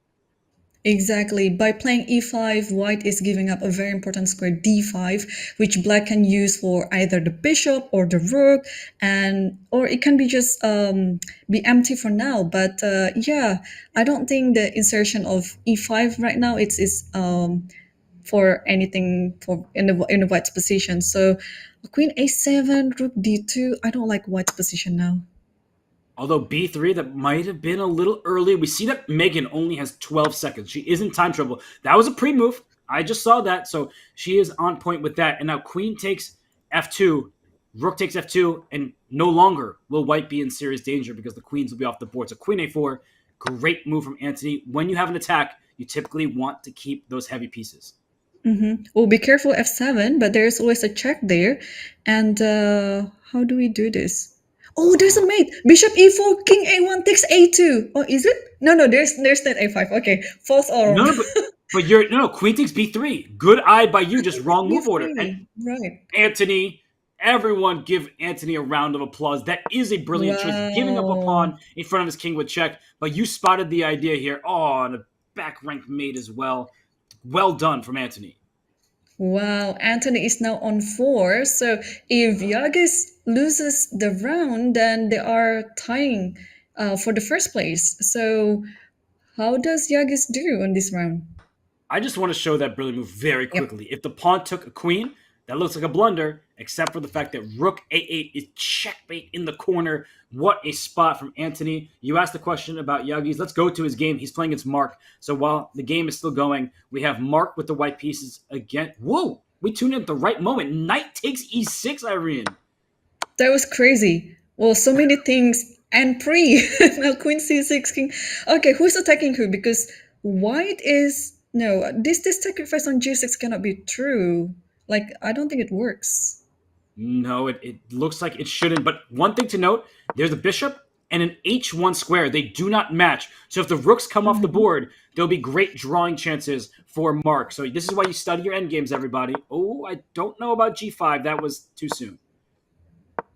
Exactly. By playing e5, white is giving up a very important square d5, which black can use for either the bishop or the rook, and or it can be just be empty for now. But yeah, I don't think the insertion of e5 right now it's for anything for in the white's position. So queen a7, rook d2. I don't like white's position now. Although b3, that might have been a little early. We see that Megan only has 12 seconds. She is in time trouble. That was a pre-move. I just saw that. So she is on point with that. And now queen takes f2, rook takes f2, and no longer will white be in serious danger because the queens will be off the board. So queen a4, great move from Anthony. When you have an attack, you typically want to keep those heavy pieces. Well, be careful f7, but there's always a check there. And how do we do this? Oh, there's a mate. Bishop e4, king a1 takes a2. Oh, is it? No, there's that a5. Okay, false alarm. No, but you're no, queen takes b3. Good eye by you, just wrong move order. And b3. Right. Anthony, everyone give Anthony a round of applause. That is a brilliant choice. Giving up a Wow. pawn in front of his king with check, but you spotted the idea here. Oh, and a back rank mate as well. Well done from Anthony. Wow, Anthony is now on 4. So if Yagiz loses the round, then they are tying for the first place. So how does Yagiz do on this round? I just want to show that brilliant move very Yep. quickly. If the pawn took a queen, that looks like a blunder, except for the fact that rook a8 is checkmate in the corner. What a spot from Anthony. You asked the question about Yagiz. Let's go to his game. He's playing against Marc. So while the game is still going, we have Marc with the white pieces again. Whoa! We tuned in at the right moment. Knight takes e6, Irene. That was crazy. Well, so many things and pre. Now Queen C6 King. Okay, who's attacking who? Because white is no. This sacrifice on G6 cannot be true. Like I don't think it works. No, it looks like it shouldn't. But one thing to note, there's a bishop and an h1 square. They do not match. So if the rooks come off the board, there'll be great drawing chances for Marc. So this is why you study your endgames, everybody. Oh, I don't know about g5. That was too soon.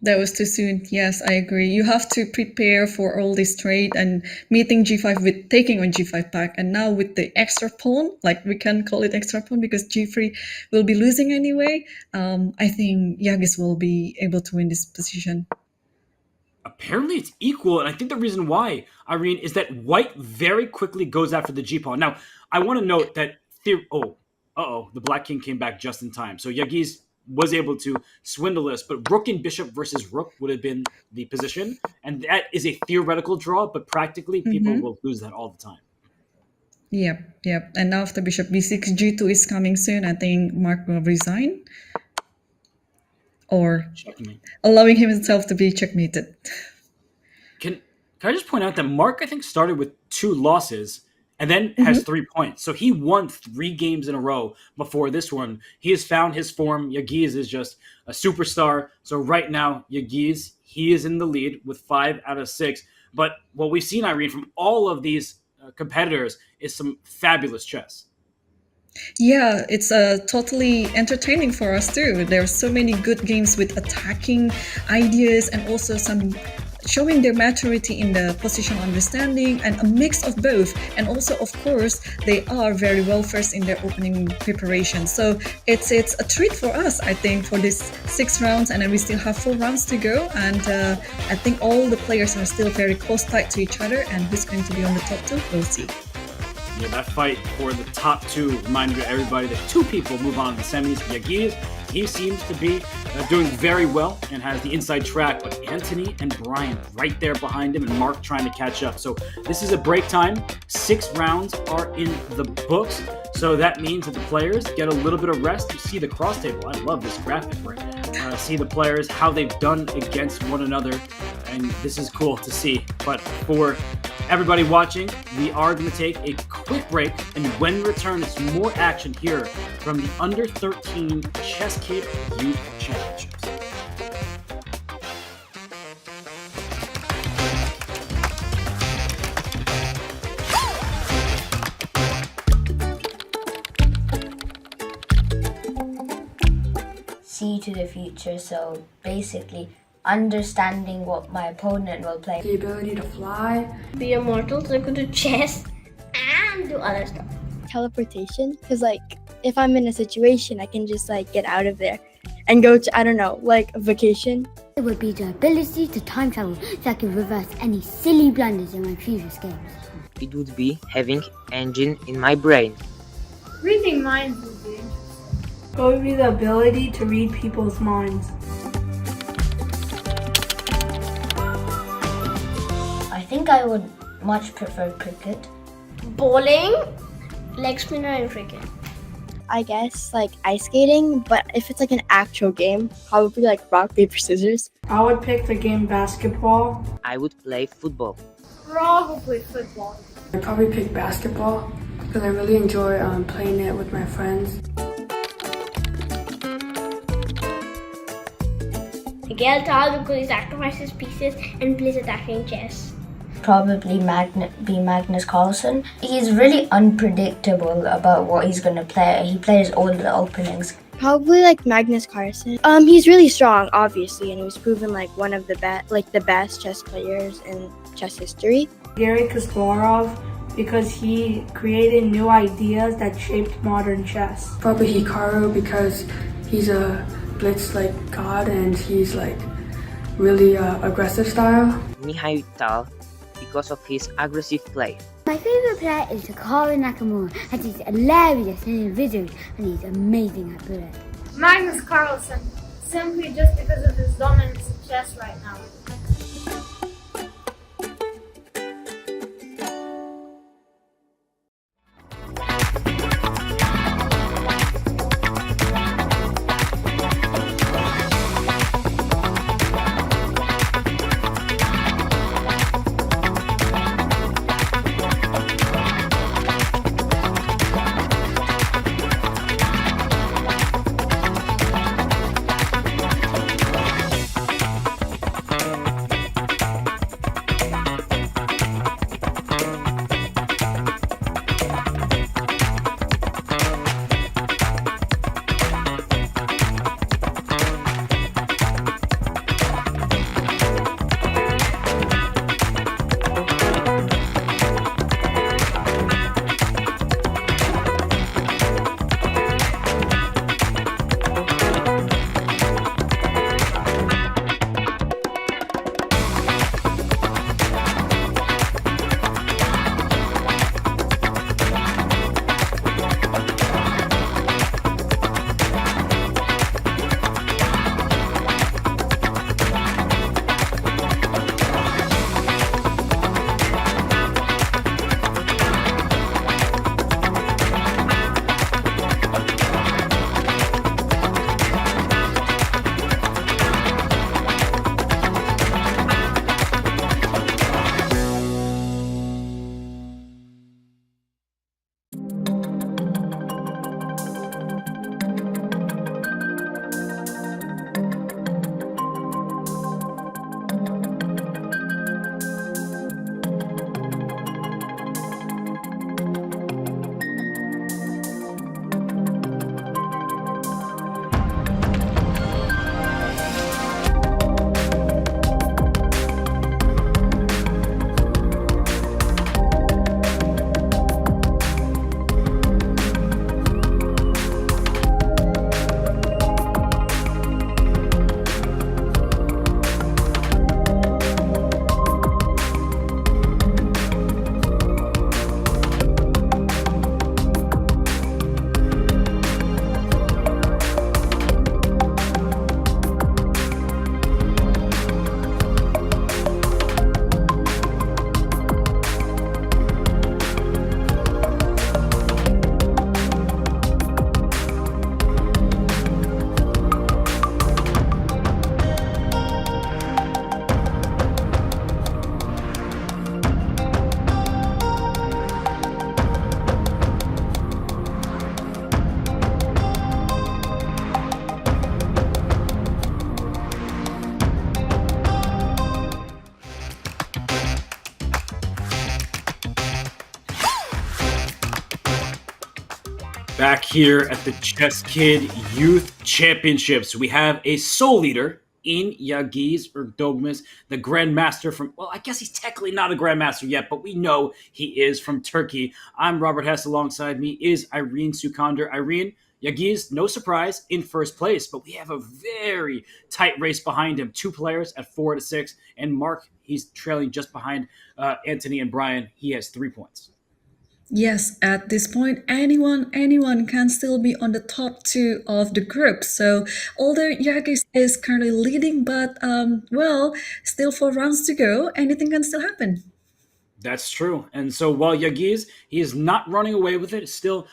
That was too soon. Yes, I agree. You have to prepare for all this trade and meeting G5 with taking on G5 back. And now with the extra pawn, like we can call it extra pawn because G3 will be losing anyway. I think Yagiz will be able to win this position. Apparently it's equal, and I think the reason why, Irene, is that white very quickly goes after the g-pawn. Now, I want to note that the black king came back just in time. So Yagiz was able to swindle this, but rook and bishop versus rook would have been the position, and that is a theoretical draw, but practically people will lose that all the time. Yep. And now after bishop b6, g2 is coming soon. I think Marc will resign or Checkmate. allowing himself to be checkmated. Can I just point out that Marc, I think, started with 2 losses and then has 3 points. So he won 3 games in a row before this one. He has found his form. Yagiz is just a superstar. So right now, Yagiz, he is in the lead with 5 out of 6. But what we've seen, Irene, from all of these competitors is some fabulous chess. Yeah, it's totally entertaining for us too. There are so many good games with attacking ideas and also some showing their maturity in the positional understanding and a mix of both. And also, of course, they are very well versed in their opening preparation. So it's a treat for us, I think, for this 6 rounds, and then we still have 4 rounds to go. And I think all the players are still very close tight to each other. And who's going to be on the top 2? We'll see. Yeah, that fight for the top 2 reminded everybody that 2 people move on to the semis. Yagiz, he seems to be doing very well and has the inside track, but Anthony and Brian right there behind him and Marc trying to catch up. So this is a break time. 6 rounds are in the books. So that means that the players get a little bit of rest. You see the cross table. I love this graphic where see the players, how they've done against one another. And this is cool to see. But for everybody watching, we are going to take a quick break, and when we return, it's more action here from the Under 13 ChessKid Youth Championships. See to the future, so basically understanding what my opponent will play. The ability to fly. Be immortal, so go to chess and do other stuff. Teleportation, because like if I'm in a situation, I can just like get out of there and go to, I don't know, like a vacation. It would be the ability to time travel so I could reverse any silly blunders in my previous games. It would be having engine in my brain. Reading minds would be interesting. What would be the ability to read people's minds? I think I would much prefer cricket. Bowling, leg spinner, and cricket. I guess like ice skating, but if it's like an actual game, probably like rock, paper, scissors. I would pick the game basketball. I would play football. Probably football. I'd probably pick basketball because I really enjoy playing it with my friends. Miguel Tal, because he sacrifices pieces and plays attacking chess. Probably Magnus Carlsen. He's really unpredictable about what he's going to play. He plays all the openings. Probably like Magnus Carlsen. He's really strong, obviously, and he was proven like one of the best chess players in chess history. Garry Kasparov because he created new ideas that shaped modern chess. Probably Hikaru because he's a blitz like god and he's like really aggressive style. Mihai Tal because of his aggressive play. My favorite player is Hikaru Nakamura, and he's hilarious in his videos, and he's amazing at bullet. Magnus Carlsen, simply just because of his dominance in chess right now. Back here at the ChessKid Youth Championships, we have a sole leader in Yagiz Erdogmas, the Grandmaster from, well, I guess he's technically not a Grandmaster yet, but we know he is from Turkey. I'm Robert Hess. Alongside me is Irene Sukander. Irene, Yagiz, no surprise, in first place, but we have a very tight race behind him. Two players at 4-6, and Marc, he's trailing just behind Anthony and Brian. He has 3 points. Yes, at this point, anyone can still be on the top two of the group. So although Yagiz is currently leading, but well, still 4 rounds to go, anything can still happen. That's true. And so while Yagiz, he is not running away with it, still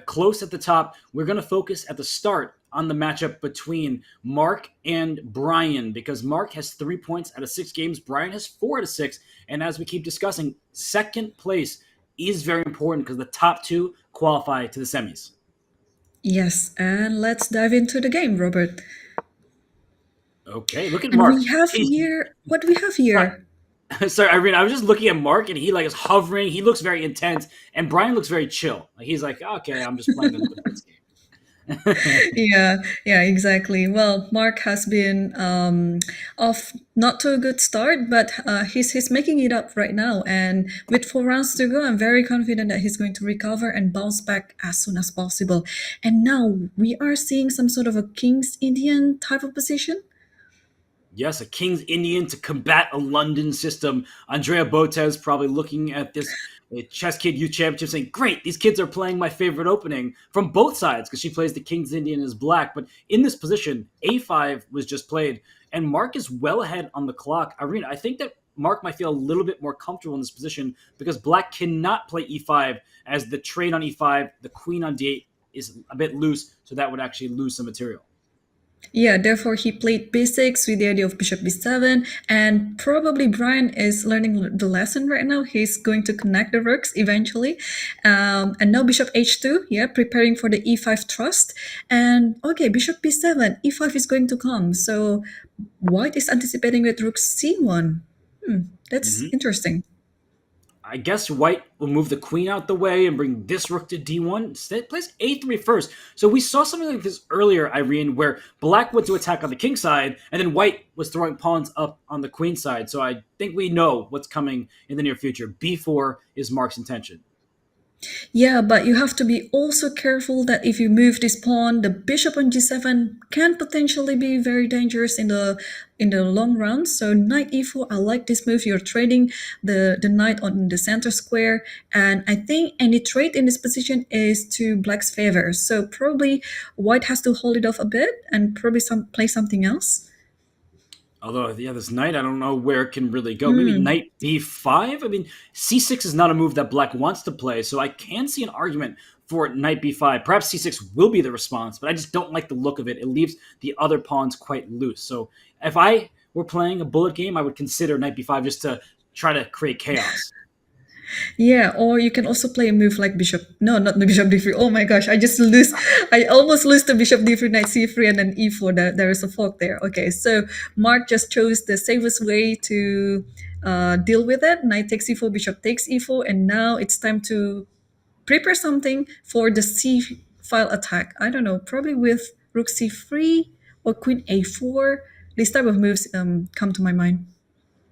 close at the top, we're going to focus at the start on the matchup between Marc and Brian, because Marc has 3 points out of 6 games. Brian has 4 out of 6. And as we keep discussing, second place is very important because the top two qualify to the semis. Yes, and let's dive into the game, Robert. Okay, look at And Marc. we have here, what do we have here? Sorry, Irene, I was just looking at Marc and he is hovering. He looks very intense, and Brian looks very chill. He's like, okay, I'm just playing the blitz game. Yeah, exactly. Well, Mark has been off not to a good start, but he's making it up right now. And with 4 rounds to go, I'm very confident that he's going to recover and bounce back as soon as possible. And now we are seeing some sort of a King's Indian type of position. Yes, a King's Indian to combat a London system. Andrea Botez probably looking at this ChessKid Youth Championships saying, great, these kids are playing my favorite opening from both sides because she plays the King's Indian as black. But in this position, A5 was just played, and Mark is well ahead on the clock. Irene, I think that Mark might feel a little bit more comfortable in this position because black cannot play E5 as the trade on E5, the queen on D8 is a bit loose, so that would actually lose some material. Yeah, therefore he played b6 with the idea of bishop b7, and probably Brian is learning the lesson right now. He's going to connect the rooks eventually. And now bishop h2, yeah, preparing for the e5 thrust. And okay, bishop b7, e5 is going to come. So white is anticipating with rook c1. That's interesting. I guess white will move the queen out the way and bring this rook to d1. Instead, plays a3 first. So we saw something like this earlier, Irene, where black went to attack on the king side, and then white was throwing pawns up on the queen side. So I think we know what's coming in the near future. b4 is Mark's intention. Yeah, but you have to be also careful that if you move this pawn, the bishop on g7 can potentially be very dangerous in the long run. So knight e4, I like this move. You're trading the knight on the center square, and I think any trade in this position is to black's favor. So probably white has to hold it off a bit and probably play something else. Although, yeah, this knight, I don't know where it can really go. Maybe knight b5? I mean, c6 is not a move that black wants to play, so I can see an argument for knight b5. Perhaps c6 will be the response, but I just don't like the look of it. It leaves the other pawns quite loose. So if I were playing a bullet game, I would consider knight b5 just to try to create chaos. Yeah, or you can also play a move like bishop. No, not the bishop d3. Oh my gosh, I almost lose the bishop d3, knight c3, and then e4. There is a fork there. Okay, so Mark just chose the safest way to deal with it. Knight takes e4, bishop takes e4, and now it's time to prepare something for the c file attack. I don't know, probably with rook c3 or queen a4. These type of moves come to my mind.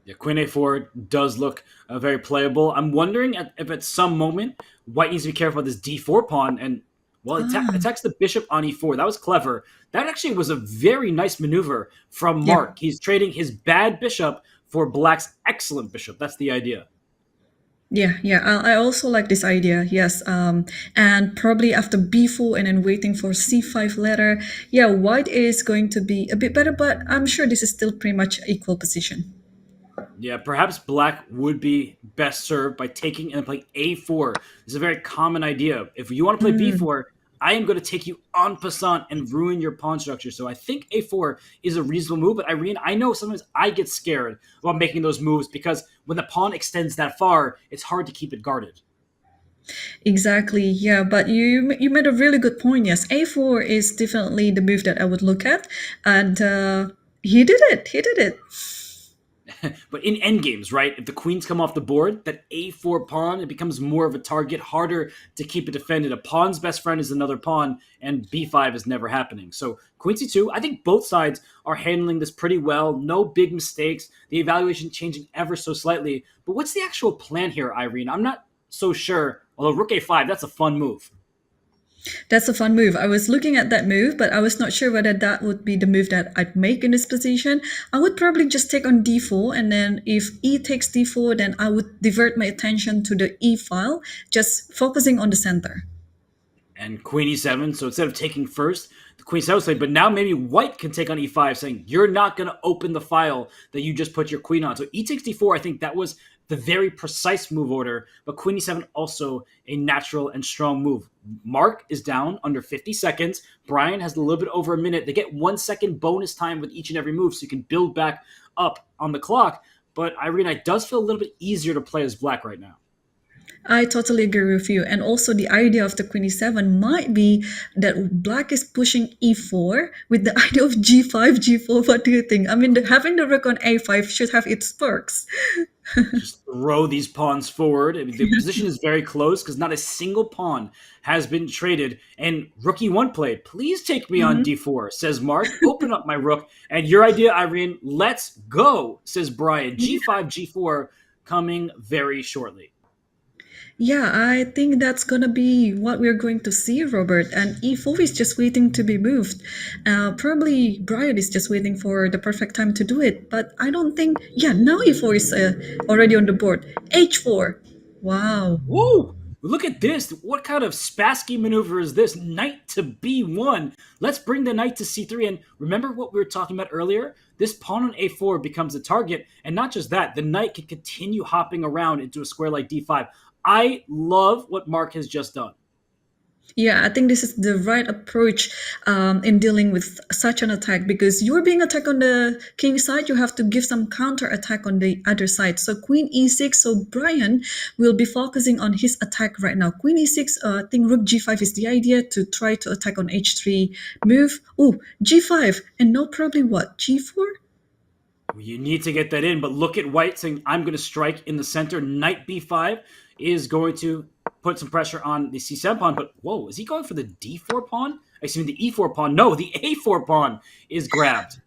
Yeah, queen a4 does look very playable. I'm wondering if at some moment white needs to be careful about this d4 pawn and, well, attacks the bishop on e4. That was clever. That actually was a very nice maneuver from Mark. Yeah. He's trading his bad bishop for black's excellent bishop. That's the idea. Yeah, I also like this idea, yes. And probably after b4 and then waiting for c5 later, yeah, white is going to be a bit better, but I'm sure this is still pretty much equal position. Yeah, perhaps black would be best served by taking and playing a4. This is a very common idea. If you want to play b4, I am going to take you en passant and ruin your pawn structure. So I think a4 is a reasonable move. But Irene, I know sometimes I get scared about making those moves because when the pawn extends that far, it's hard to keep it guarded. Exactly, yeah, but you made a really good point. Yes, a4 is definitely the move that I would look at, and he did it. But in endgames, right, if the queens come off the board, that a4 pawn, it becomes more of a target, harder to keep it defended. A pawn's best friend is another pawn, and b5 is never happening. So queen c2, I think both sides are handling this pretty well. No big mistakes. The evaluation changing ever so slightly. But what's the actual plan here, Irene? I'm not so sure. Although rook a5, that's a fun move. That's a fun move. I was looking at that move, but I was not sure whether that would be the move that I'd make in this position. I would probably just take on d4, and then if e takes d4, then I would divert my attention to the e file, just focusing on the center. And queen e7, so instead of taking first, the queen e7 played, but now maybe white can take on e5, saying, you're not going to open the file that you just put your queen on. So e takes d4, I think that was the very precise move order, but queen e7 also a natural and strong move. Mark is down under 50 seconds. Brian has a little bit over a minute. They get 1 second bonus time with each and every move, so you can build back up on the clock. But Irene, it does feel a little bit easier to play as black right now. I totally agree with you. And also the idea of the queen e7 might be that black is pushing e4 with the idea of g5, g4. What do you think? I mean, having the rook on a5 should have its perks. Just throw these pawns forward. I mean, the position is very close because not a single pawn has been traded. And rookie one played, please take me on Mhm. d4, says Mark. Open up my rook. And your idea, Irene, let's go, says Brian. g5, g4 coming very shortly. Yeah, I think that's gonna be what we're going to see, Robert. And E4 is just waiting to be moved. Probably Brian is just waiting for the perfect time to do it. But I don't think. Yeah, now E4 is already on the board. H4. Wow. Whoa! Look at this. What kind of Spassky maneuver is this? Knight to b1. Let's bring the knight to c3. And remember what we were talking about earlier? This pawn on a4 becomes a target. And not just that, the knight can continue hopping around into a square like d5. I love what Mark has just done. Yeah, I think this is the right approach in dealing with such an attack because you're being attacked on the king side, you have to give some counter attack on the other side. So Queen e6, so Brian will be focusing on his attack right now. Queen e6, I think Rook g5 is the idea to try to attack on h3 move. Oh, g5, and now probably what, g4? You need to get that in, but look at White saying, I'm going to strike in the center. Knight b5 is going to put some pressure on the c7 pawn, but whoa, is he going for the d4 pawn? Excuse me, the e4 pawn. No, the a4 pawn is grabbed.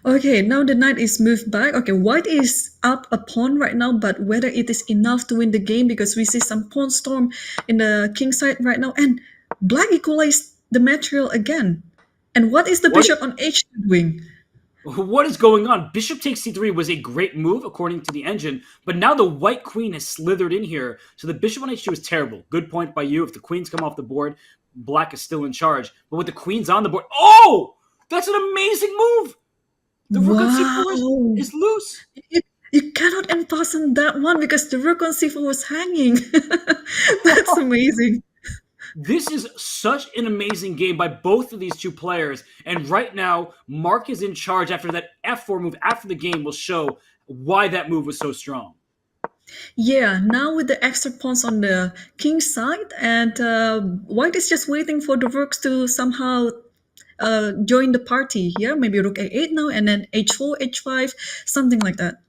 Okay, now the knight is moved back. Okay, white is up a pawn right now, but whether it is enough to win the game because we see some pawn storm in the king side right now, and black equalized the material again. And what is the bishop on h2 doing? What is going on? Bishop takes c3 was a great move according to the engine, but now the white queen has slithered in here, so the bishop on h2 is terrible. Good point by you. If the queens come off the board, black is still in charge. But with the queens on the board, oh! That's an amazing move! The rook on c4 is loose. You cannot unfasten that one because the rook on c4 was hanging. That's amazing. This is such an amazing game by both of these two players. And right now, Mark is in charge after that f4 move. After the game will show why that move was so strong. Yeah, now with the extra pawns on the king side, and white is just waiting for the rooks to somehow join the party. Yeah, maybe rook a8 now, and then h4, h5, something like that.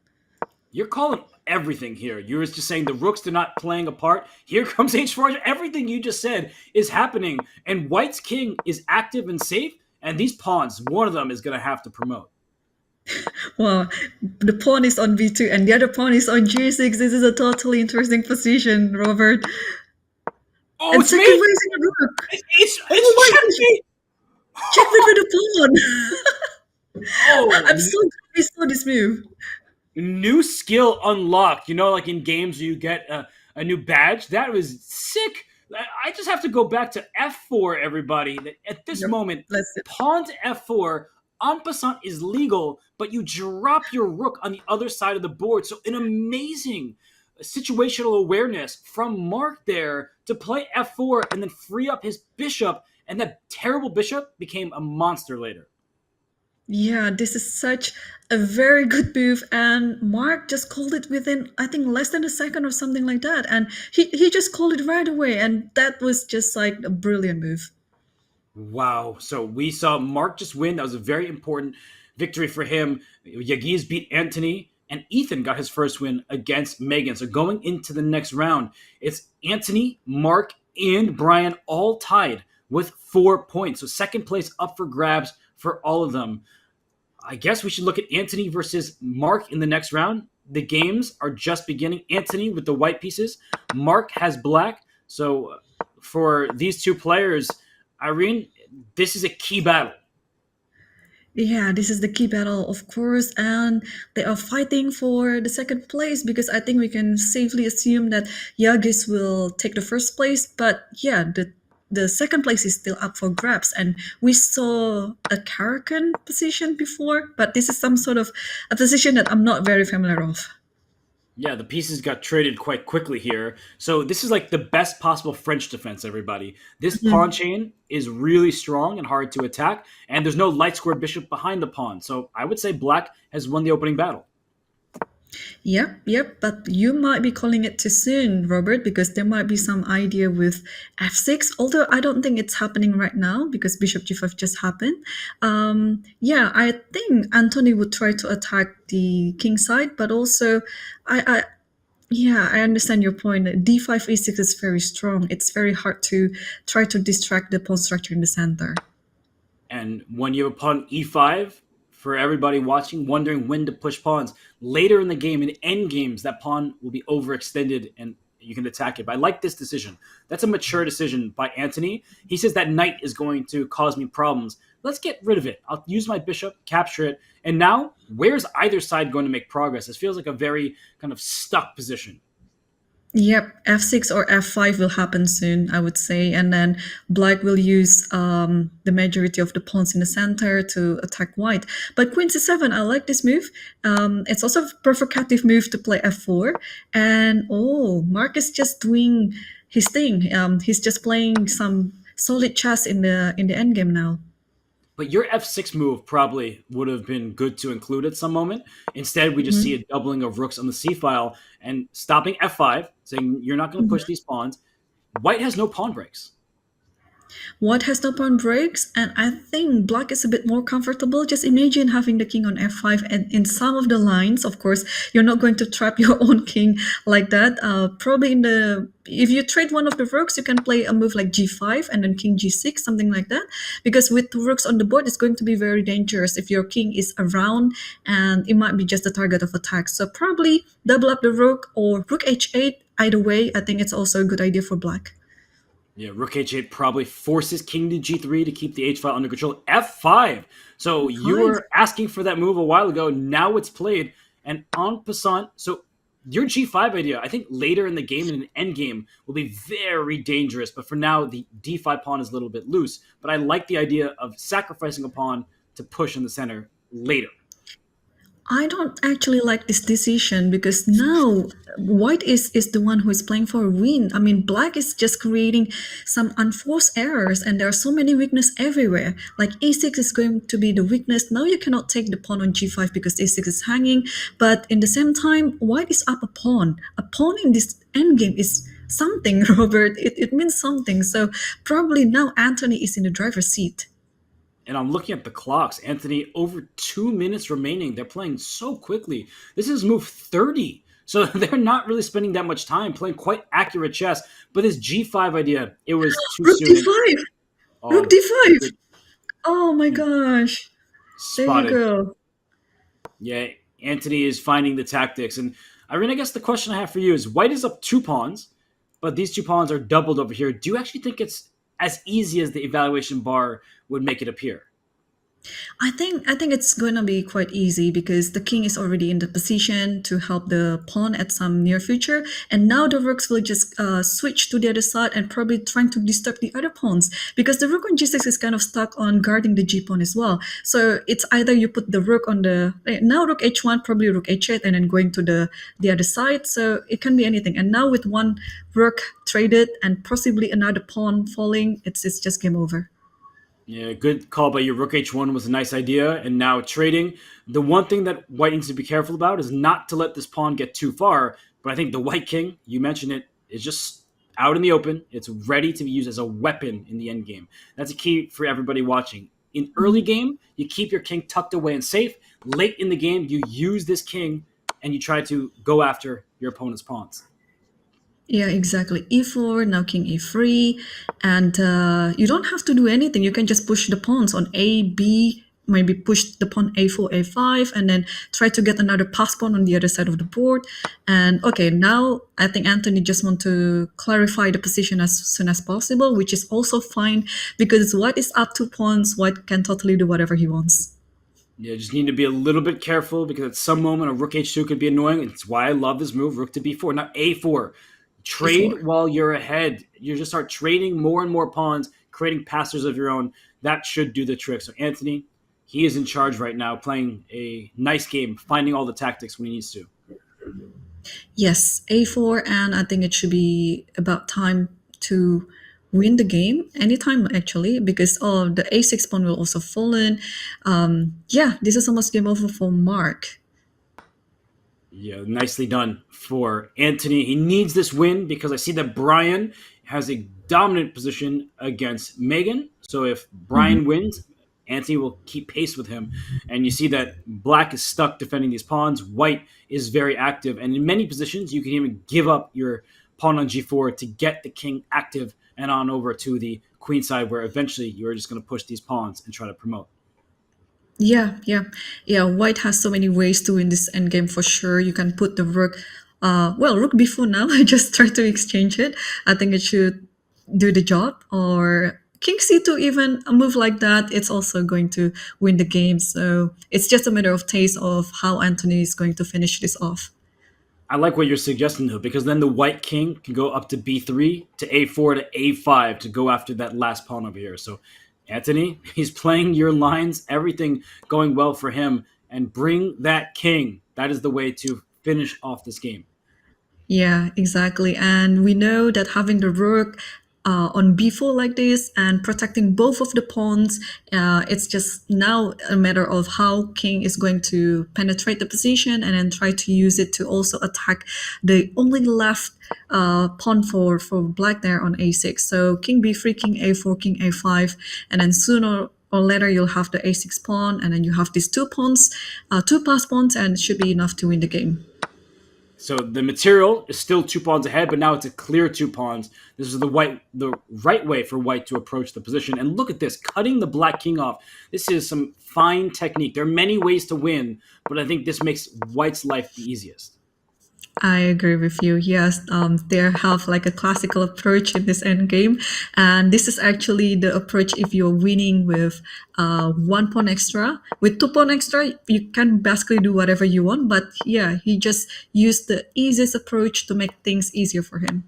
You're calling everything here. You're just saying the rooks are not playing a part. Here comes h4. Everything you just said is happening. And white's king is active and safe. And these pawns, one of them is going to have to promote. Well, the pawn is on b2 and the other pawn is on g6. This is a totally interesting position, Robert. Oh, and it's second me! raising a rook. It's checkmate! Checkmate with the pawn! Oh, I'm so glad we saw this move. New skill unlocked. You know, like in games where you get a new badge? That was sick. I just have to go back to f4, everybody. At this moment, pawn to f4, en passant is legal, but you drop your rook on the other side of the board. So an amazing situational awareness from Mark there to play f4 and then free up his bishop. And that terrible bishop became a monster later. Yeah, this is such a very good move, and Mark just called it within, I think, less than a second or something like that, and he just called it right away, and that was just like a brilliant move. Wow. So we saw Mark just win. That was a very important victory for him. Yagiz beat Anthony, and Ethan got his first win against Megan. So going into the next round, it's Anthony, Mark, and Brian all tied with 4 points. So second place up for grabs for all of them. I guess we should look at Anthony versus Mark in the next round. The games are just beginning. Anthony with the white pieces. Mark has black. So for these two players, Irene, this is a key battle. Yeah, this is the key battle, of course, and they are fighting for the second place because I think we can safely assume that Yagiz will take the first place. But yeah, the second place is still up for grabs, and we saw a Karakan position before, but this is some sort of a position that I'm not very familiar of. Yeah, the pieces got traded quite quickly here. So this is like the best possible French defense, everybody. This pawn chain is really strong and hard to attack, and there's no light square bishop behind the pawn. So I would say black has won the opening battle. Yep. But you might be calling it too soon, Robert, because there might be some idea with f6. Although I don't think it's happening right now because Bishop g5 just happened. Yeah, I think Anthony would try to attack the king side, but also, I understand your point. D5 e6 is very strong. It's very hard to try to distract the pawn structure in the center. And when you have pawn e5, for everybody watching, wondering when to push pawns, later in the game, in end games, that pawn will be overextended and you can attack it. But I like this decision. That's a mature decision by Anthony. He says that knight is going to cause me problems. Let's get rid of it. I'll use my bishop, capture it. And now, where's either side going to make progress? This feels like a very kind of stuck position. Yep, f6 or f5 will happen soon, I would say. And then black will use the majority of the pawns in the center to attack white. But queen c7, I like this move. It's also a provocative move to play f4. And Marc is just doing his thing. He's just playing some solid chess in the endgame now. But your f6 move probably would have been good to include at some moment. Instead, we just see a doubling of rooks on the c file and stopping f5, saying you're not going to push these pawns. White has no pawn breaks. White has no pawn breaks, and I think black is a bit more comfortable. Just imagine having the king on f5, and in some of the lines, of course, you're not going to trap your own king like that. Probably if you trade one of the rooks, you can play a move like g5 and then king g6, something like that. Because with two rooks on the board, it's going to be very dangerous if your king is around, and it might be just the target of attack. So probably double up the rook or rook h8. Either way, I think it's also a good idea for black. Yeah, rook h8 probably forces king to g3 to keep the h file under control. f5. So you were asking for that move a while ago. Now it's played. And en passant, so your g5 idea, I think later in the game, in an endgame, will be very dangerous. But for now, the d5 pawn is a little bit loose. But I like the idea of sacrificing a pawn to push in the center later. I don't actually like this decision because now white is the one who is playing for a win. I mean, black is just creating some unforced errors and there are so many weaknesses everywhere. Like a6 is going to be the weakness. Now you cannot take the pawn on g5 because a6 is hanging. But in the same time, white is up a pawn. A pawn in this endgame is something, Robert. It means something. So probably now Anthony is in the driver's seat. And I'm looking at the clocks. Anthony, over 2 minutes remaining. They're playing so quickly. This is move 30. So they're not really spending that much time playing quite accurate chess. But this g5 idea, it was too Rook soon. d5! Rook d5! Oh my gosh. Spotted. There you go. Yeah, Anthony is finding the tactics. And Irene, I guess the question I have for you is, white is up 2 pawns, but these 2 pawns are doubled over here. Do you actually think it's as easy as the evaluation bar would make it appear? I think it's going to be quite easy because the king is already in the position to help the pawn at some near future, and now the rooks will just switch to the other side and probably trying to disturb the other pawns because the rook on g6 is kind of stuck on guarding the g pawn as well. So it's either you put the rook on the now rook h1, probably rook h8, and then going to the other side. So it can be anything. And now with one rook traded and possibly another pawn falling, it's just game over. Yeah, good call by you. Rook h1 was a nice idea, and now trading. The one thing that white needs to be careful about is not to let this pawn get too far, but I think the white king, you mentioned it, is just out in the open. It's ready to be used as a weapon in the endgame. That's a key for everybody watching. In early game, you keep your king tucked away and safe. Late in the game, you use this king, and you try to go after your opponent's pawns. Yeah, exactly. e4, now king e3, and you don't have to do anything. You can just push the pawns on a, b, maybe push the pawn a4, a5, and then try to get another pass pawn on the other side of the board. And okay, now I think Anthony just want to clarify the position as soon as possible, which is also fine because white is up 2 pawns. White can totally do whatever he wants. Yeah, just need to be a little bit careful because at some moment a rook h2 could be annoying. It's why I love this move, rook to b4. Now a4. Trade while you're ahead. You just start trading more and more pawns, creating passers of your own. That should do the trick. So Anthony, he is in charge right now, playing a nice game, finding all the tactics when he needs to. Yes, a4, and I think it should be about time to win the game anytime actually because the a6 pawn will also fall in. Yeah, this is almost game over for Marc. Yeah, nicely done for Anthony. He needs this win because I see that Brian has a dominant position against Megan. So if Mhm. Brian wins, Anthony will keep pace with him. And you see that Black is stuck defending these pawns. White is very active. And in many positions, you can even give up your pawn on g4 to get the king active and on over to the queen side, where eventually you're just going to push these pawns and try to promote. Yeah, yeah, yeah. White has so many ways to win this endgame for sure. You can put the rook, well, rook before now. I just try to exchange it. I think it should do the job. Or king c2, even a move like that, it's also going to win the game. So it's just a matter of taste of how Anthony is going to finish this off. I like what you're suggesting though, because then the white king can go up to b3 to a4 to a5 to go after that last pawn over here. So Anthony, he's playing your lines, everything going well for him, and bring that king. That is the way to finish off this game. Yeah, exactly. And we know that having the rook on b4 like this and protecting both of the pawns, it's just now a matter of how king is going to penetrate the position and then try to use it to also attack the only left pawn for black there on a6. So king b3, king a4, king a5, and then sooner or later you'll have the a6 pawn, and then you have these two pawns, two pass pawns, and it should be enough to win the game. So the material is still 2 pawns ahead, but now it's a clear 2 pawns. This is the right way for white to approach the position. And look at this, cutting the black king off. This is some fine technique. There are many ways to win, but I think this makes white's life the easiest. I agree with you. Yes, they have like a classical approach in this end game, and this is actually the approach if you're winning with 1 pawn extra. With 2 pawn extra, you can basically do whatever you want. But yeah, he just used the easiest approach to make things easier for him.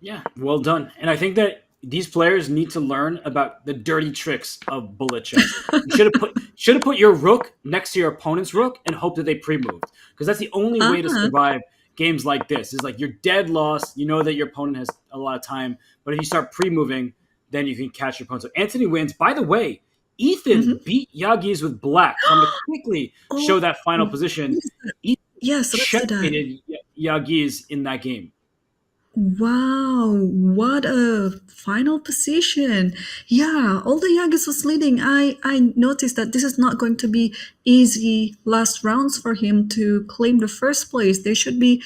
Yeah, well done. And I think that these players need to learn about the dirty tricks of bullet chess. You should have put your rook next to your opponent's rook and hope that they pre-moved, because that's the only way to Uh-huh. survive games like this. Is like you're dead lost. You know that your opponent has a lot of time, but if you start pre-moving, then you can catch your opponent. So Anthony wins. By the way, Ethan Mhm. beat Yagiz with black. So I'm going to quickly Oh, show that final position. Ethan yes, let's do that. checkmated Yagiz in that game. Wow, what a final position. Yeah, although Yagiz was leading, I noticed that this is not going to be easy last rounds for him to claim the first place. There should be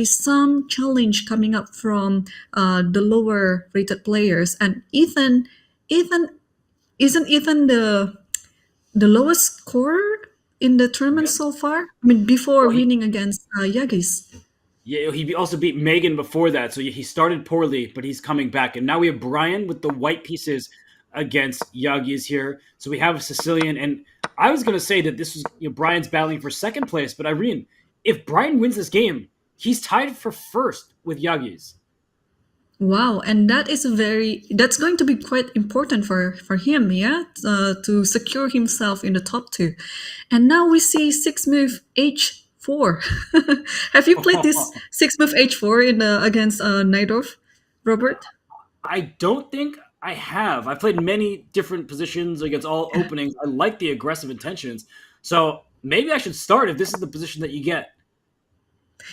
some challenge coming up from the lower rated players. And Ethan, isn't Ethan the lowest scorer in the tournament Yeah. so far? I mean, before Well, he winning against Yagiz. Yeah, he also beat Megan before that, so he started poorly, but he's coming back. And now we have Brian with the white pieces against Yagi's here. So we have a Sicilian, and I was going to say that this was Brian's battling for second place, but Irene, if Brian wins this game, he's tied for first with Yagi's. Wow, and that's going to be quite important for him, yeah, to secure himself in the top two. And now we see six move h4. Have you played this six move h4 in against Najdorf, Robert? I don't think I have. I've played many different positions against all openings. I like the aggressive intentions, so maybe I should start if this is the position that you get.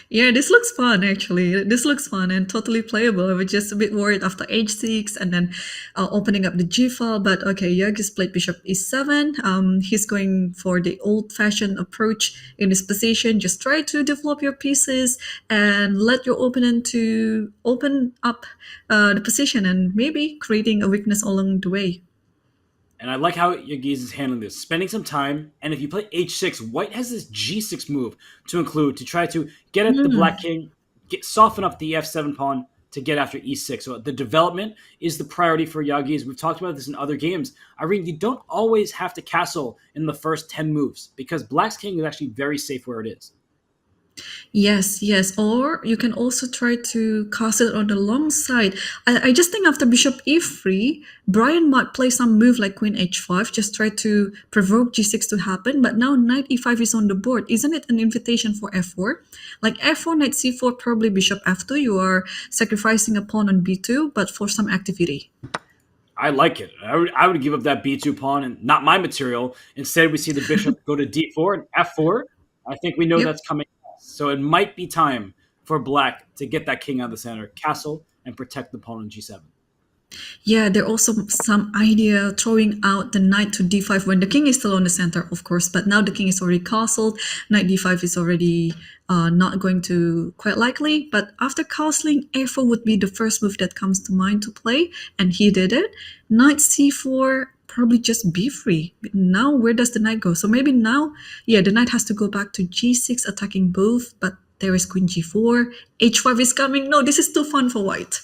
Yeah, this looks fun actually. This looks fun and totally playable. I was just a bit worried after h6 and then opening up the g file. But okay, Yagiz played bishop e7. He's going for the old-fashioned approach in this position. Just try to develop your pieces and let your opponent to open up the position and maybe creating a weakness along the way. And I like how Yagiz is handling this, spending some time. And if you play h6, white has this g6 move to include to try to get at the black king, soften up the f7 pawn to get after e6. So the development is the priority for Yagiz. We've talked about this in other games. Irene, you don't always have to castle in the first 10 moves because black's king is actually very safe where it is. Yes, yes. Or you can also try to cast it on the long side. I just think after bishop e3, Brian might play some move like queen h5, just try to provoke g6 to happen. But now knight e5 is on the board. Isn't it an invitation for f4? Like f4, knight c4, probably bishop f2. You are sacrificing a pawn on b2, but for some activity. I like it. I would give up that b2 pawn and not my material. Instead, we see the bishop go to d4 and f4. I think we know Yep. that's coming. So it might be time for black to get that king out of the center, castle, and protect the pawn on g7. Yeah, there also some idea throwing out the knight to d5 when the king is still on the center, of course, but now the king is already castled. Knight d5 is already not going to quite likely, but after castling, a4 would be the first move that comes to mind to play, and he did it. Knight c4, probably just b3. Now, where does the knight go? So maybe now, yeah, the knight has to go back to g6, attacking both, but there is queen g4. h5 is coming. No, this is too fun for white.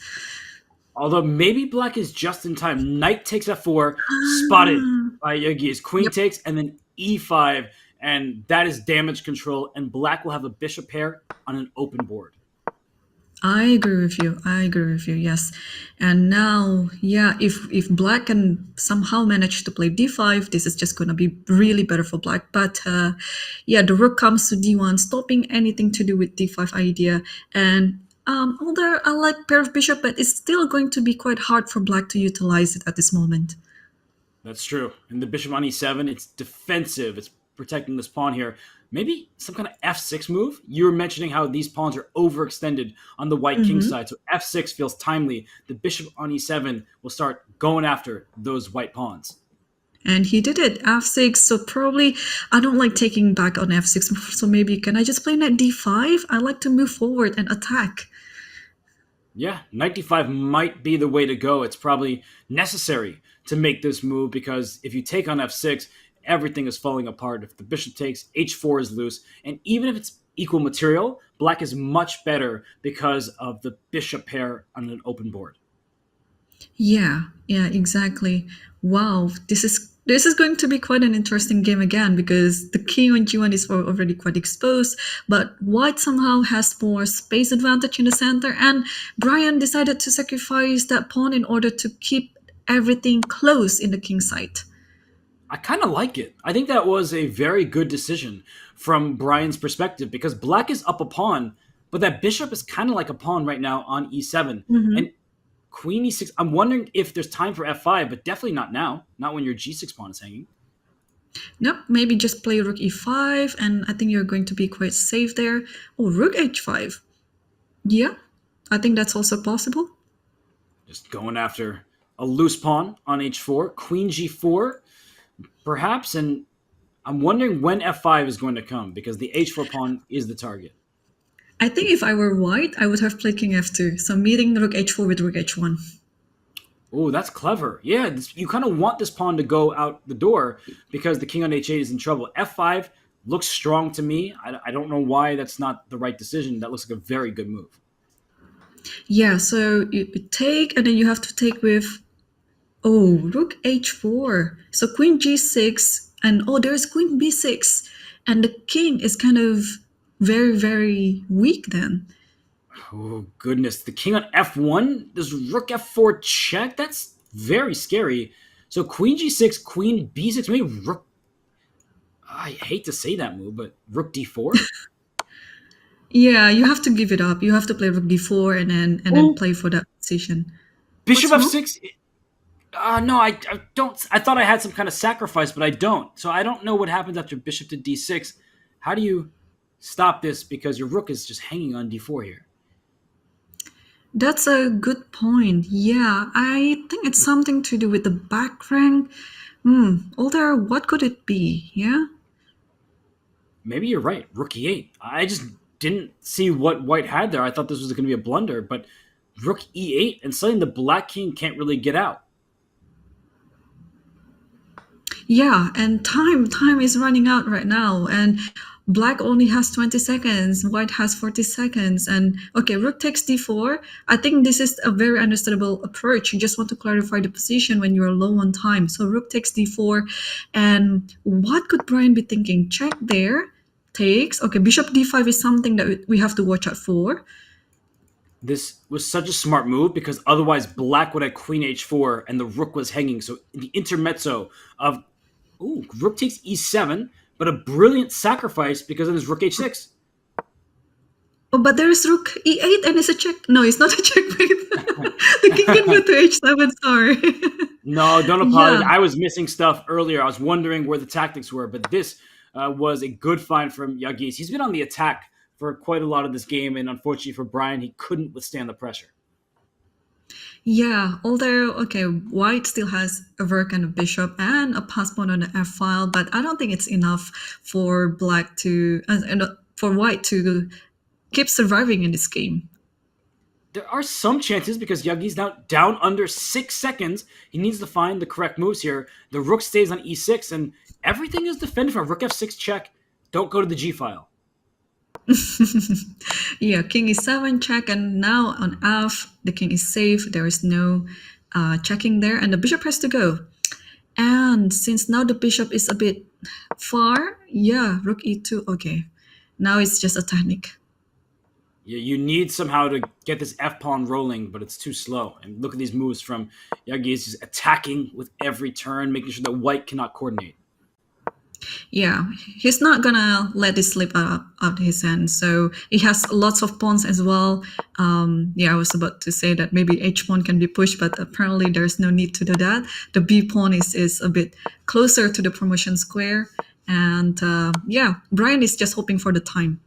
Although maybe black is just in time. Knight takes f4, spotted by Yagiz. Queen takes, and then e5, and that is damage control, and black will have a bishop pair on an open board. I agree with you. Yes. And now, yeah, if black can somehow manage to play d5, this is just going to be really better for black. But yeah, the rook comes to d1, stopping anything to do with d5 idea. And although I like pair of bishop, but it's still going to be quite hard for black to utilize it at this moment. That's true. And the bishop on e7, it's defensive. It's protecting this pawn here. Maybe some kind of f6 move? You were mentioning how these pawns are overextended on the white king side, so f6 feels timely. The bishop on e7 will start going after those white pawns. And he did it, f6, so probably I don't like taking back on f6, so maybe can I just play knight d5? I like to move forward and attack. Yeah, knight d5 might be the way to go. It's probably necessary to make this move because if you take on f6, everything is falling apart. If the bishop takes, h4 is loose. And even if it's equal material, black is much better because of the bishop pair on an open board. Yeah, exactly. Wow, this is going to be quite an interesting game again because the king on g1 is already quite exposed, but white somehow has more space advantage in the center, and Brian decided to sacrifice that pawn in order to keep everything close in the king side. I kind of like it. I think that was a very good decision from Brian's perspective because black is up a pawn, but that bishop is kind of like a pawn right now on e7. And queen e6, I'm wondering if there's time for f5, but definitely not now. Not when your g6 pawn is hanging. Nope, maybe just play rook e5, and I think you're going to be quite safe there. Oh, rook h5. Yeah, I think that's also possible. Just going after a loose pawn on h4. Queen g4, perhaps, and I'm wondering when f5 is going to come because the h4 pawn is the target. I think if I were white, I would have played king f2, so meeting rook h4 with rook h1. Oh, that's clever. Yeah, you kind of want this pawn to go out the door because the king on h8 is in trouble. f5 looks strong to me. I don't know why that's not the right decision. That looks like a very good move. Yeah, so you take, and then you have to take with, oh, rook h4. So queen g6, and oh, there's queen b6. And the king is kind of very, very weak then. Oh, goodness. The king on f1? Does rook f4 check? That's very scary. So queen g6, queen b6, maybe rook... I hate to say that move, but rook d4? Yeah, you have to give it up. You have to play rook d4 and then play for that position. Bishop f6? No, I don't. I thought I had some kind of sacrifice, but I don't. So I don't know what happens after bishop to d6. How do you stop this? Because your rook is just hanging on d4 here. That's a good point. Yeah, I think it's something to do with the back rank. Although, what could it be? Yeah? Maybe you're right. Rook e8. I just didn't see what white had there. I thought this was going to be a blunder, but rook e8, and suddenly the black king can't really get out. Yeah, and time is running out right now, and black only has 20 seconds, white has 40 seconds, and okay, rook takes d4. I think this is a very understandable approach. You just want to clarify the position when you're low on time. So rook takes d4, and what could Brian be thinking? Check there, takes. Okay, bishop d5 is something that we have to watch out for. This was such a smart move because otherwise black would have queen h4 and the rook was hanging. So the intermezzo of, rook takes e7, but a brilliant sacrifice because of this rook h6. Oh, but there is rook e8 and it's a check. No, it's not a checkmate. The king can go to h7, sorry. No, don't apologize. Yeah. I was missing stuff earlier. I was wondering where the tactics were, but this was a good find from Yagiz. He's been on the attack for quite a lot of this game, and unfortunately for Brian, he couldn't withstand the pressure. Yeah, although, okay, white still has a work on a bishop and a pass pawn on the f file, but I don't think it's enough for black to, for white to keep surviving in this game. There are some chances because Yagi's now down under 6 seconds. He needs to find the correct moves here. The rook stays on e6, and everything is defended from rook f6 check. Don't go to the g file. Yeah, king e7 check, and now on f, the king is safe. There is no checking there, and the bishop has to go. And since now the bishop is a bit far, yeah, rook e2, okay. Now it's just a technique. Yeah, you need somehow to get this f-pawn rolling, but it's too slow. And look at these moves from Yagiz, just attacking with every turn, making sure that white cannot coordinate. Yeah, he's not gonna let this slip out of his hand. So he has lots of pawns as well. Yeah, I was about to say that maybe h pawn can be pushed, but apparently there's no need to do that. The b pawn is a bit closer to the promotion square. And yeah, Brian is just hoping for the time.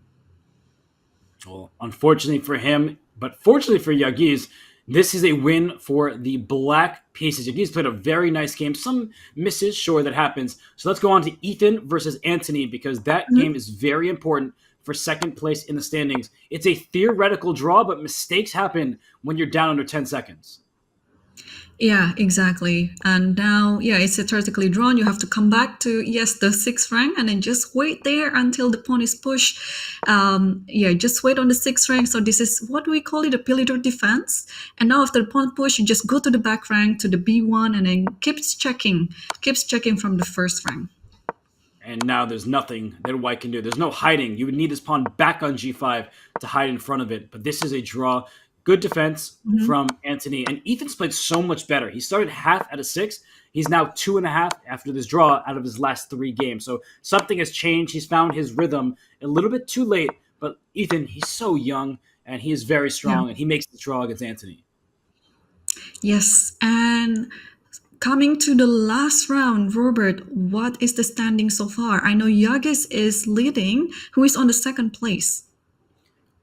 Well, unfortunately for him, but fortunately for Yagiz, this is a win for the black pieces. Yagiz played a very nice game. Some misses, sure, that happens. So let's go on to Ethan versus Anthony, because that game is very important for second place in the standings. It's a theoretical draw, but mistakes happen when you're down under 10 seconds. Yeah, exactly. And now, yeah, it's theoretically drawn. You have to come back to, yes, the 6th rank, and then just wait there until the pawn is pushed. Yeah, just wait on the 6th rank. So this is what we call it, a pillager defense. And now after the pawn push, you just go to the back rank, to the b1, and then keeps checking from the 1st rank. And now there's nothing that white can do. There's no hiding. You would need this pawn back on g5 to hide in front of it. But this is a draw. Good defense from Anthony. And Ethan's played so much better. He started half at a 6. He's now 2.5 after this draw out of his last 3 games. So something has changed. He's found his rhythm a little bit too late. But Ethan, he's so young, and he is very strong, and he makes the draw against Anthony. Yes, and coming to the last round, Robert, what is the standing so far? I know Yagiz is leading. Who is on the 2nd place?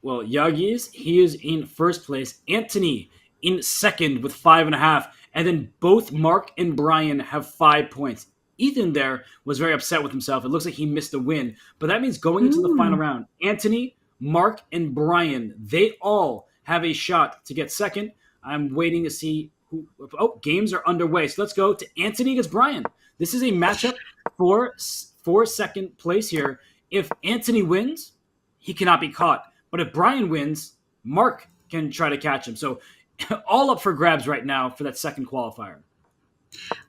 Well, Yagiz, he is in 1st place. Anthony in 2nd with 5.5. And then both Marc and Brian have 5 points. Ethan there was very upset with himself. It looks like he missed a win. But that means going into the final round, Anthony, Marc, and Brian, they all have a shot to get 2nd. I'm waiting to see who. Oh, games are underway. So let's go to Anthony against Brian. This is a matchup for 2nd place here. If Anthony wins, he cannot be caught. But if Brian wins, Marc can try to catch him. So all up for grabs right now for that 2nd qualifier.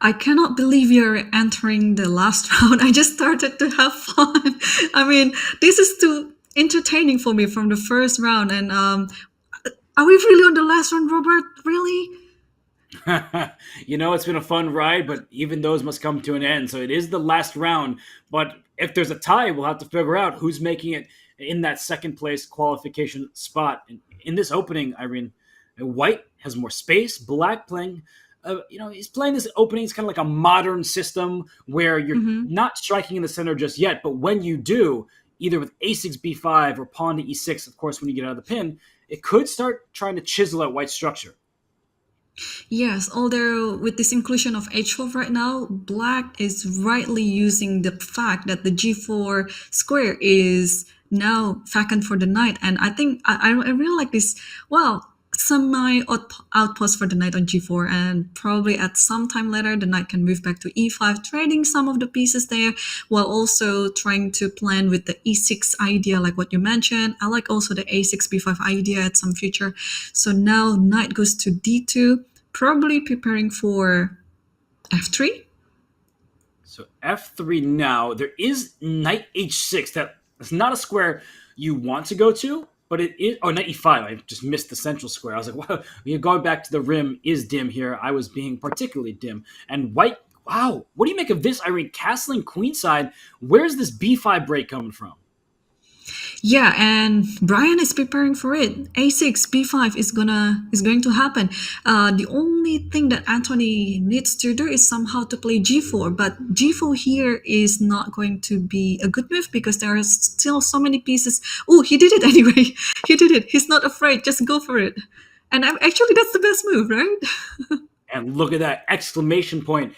I cannot believe you're entering the last round. I just started to have fun. I mean, this is too entertaining for me from the 1st round. And are we really on the last round, Robert? Really? You know, it's been a fun ride, but even those must come to an end. So it is the last round. But if there's a tie, we'll have to figure out who's making it in that 2nd place qualification spot. In this opening, Irene, white has more space. Black playing, he's playing this opening. It's kind of like a modern system where you're not striking in the center just yet. But when you do, either with a6, b5, or pawn to e6, of course, when you get out of the pin, it could start trying to chisel at white's structure. Yes, although with this inclusion of h4 right now, black is rightly using the fact that the g4 square is now vacant for the knight. And I think I really like this, semi-outpost for the knight on g4, and probably at some time later the knight can move back to e5, trading some of the pieces there, while also trying to plan with the e6 idea like what you mentioned. I like also the a6 b5 idea at some future. So now knight goes to d2, probably preparing for f3. So f3 now. There is knight h6. That's not a square you want to go to, but it is. Oh, knight e5. I just missed the central square. I was like, wow, going back to the rim is dim here. I was being particularly dim. And white, wow. What do you make of this, Irene? Castling queenside. Where's this b5 break coming from? Yeah, and Brian is preparing for it. A6, B5 is going to happen. The only thing that Anthony needs to do is somehow to play G4, but G4 here is not going to be a good move because there are still so many pieces. Oh, he did it anyway. He did it. He's not afraid. Just go for it. And actually, that's the best move, right? And look at that exclamation point.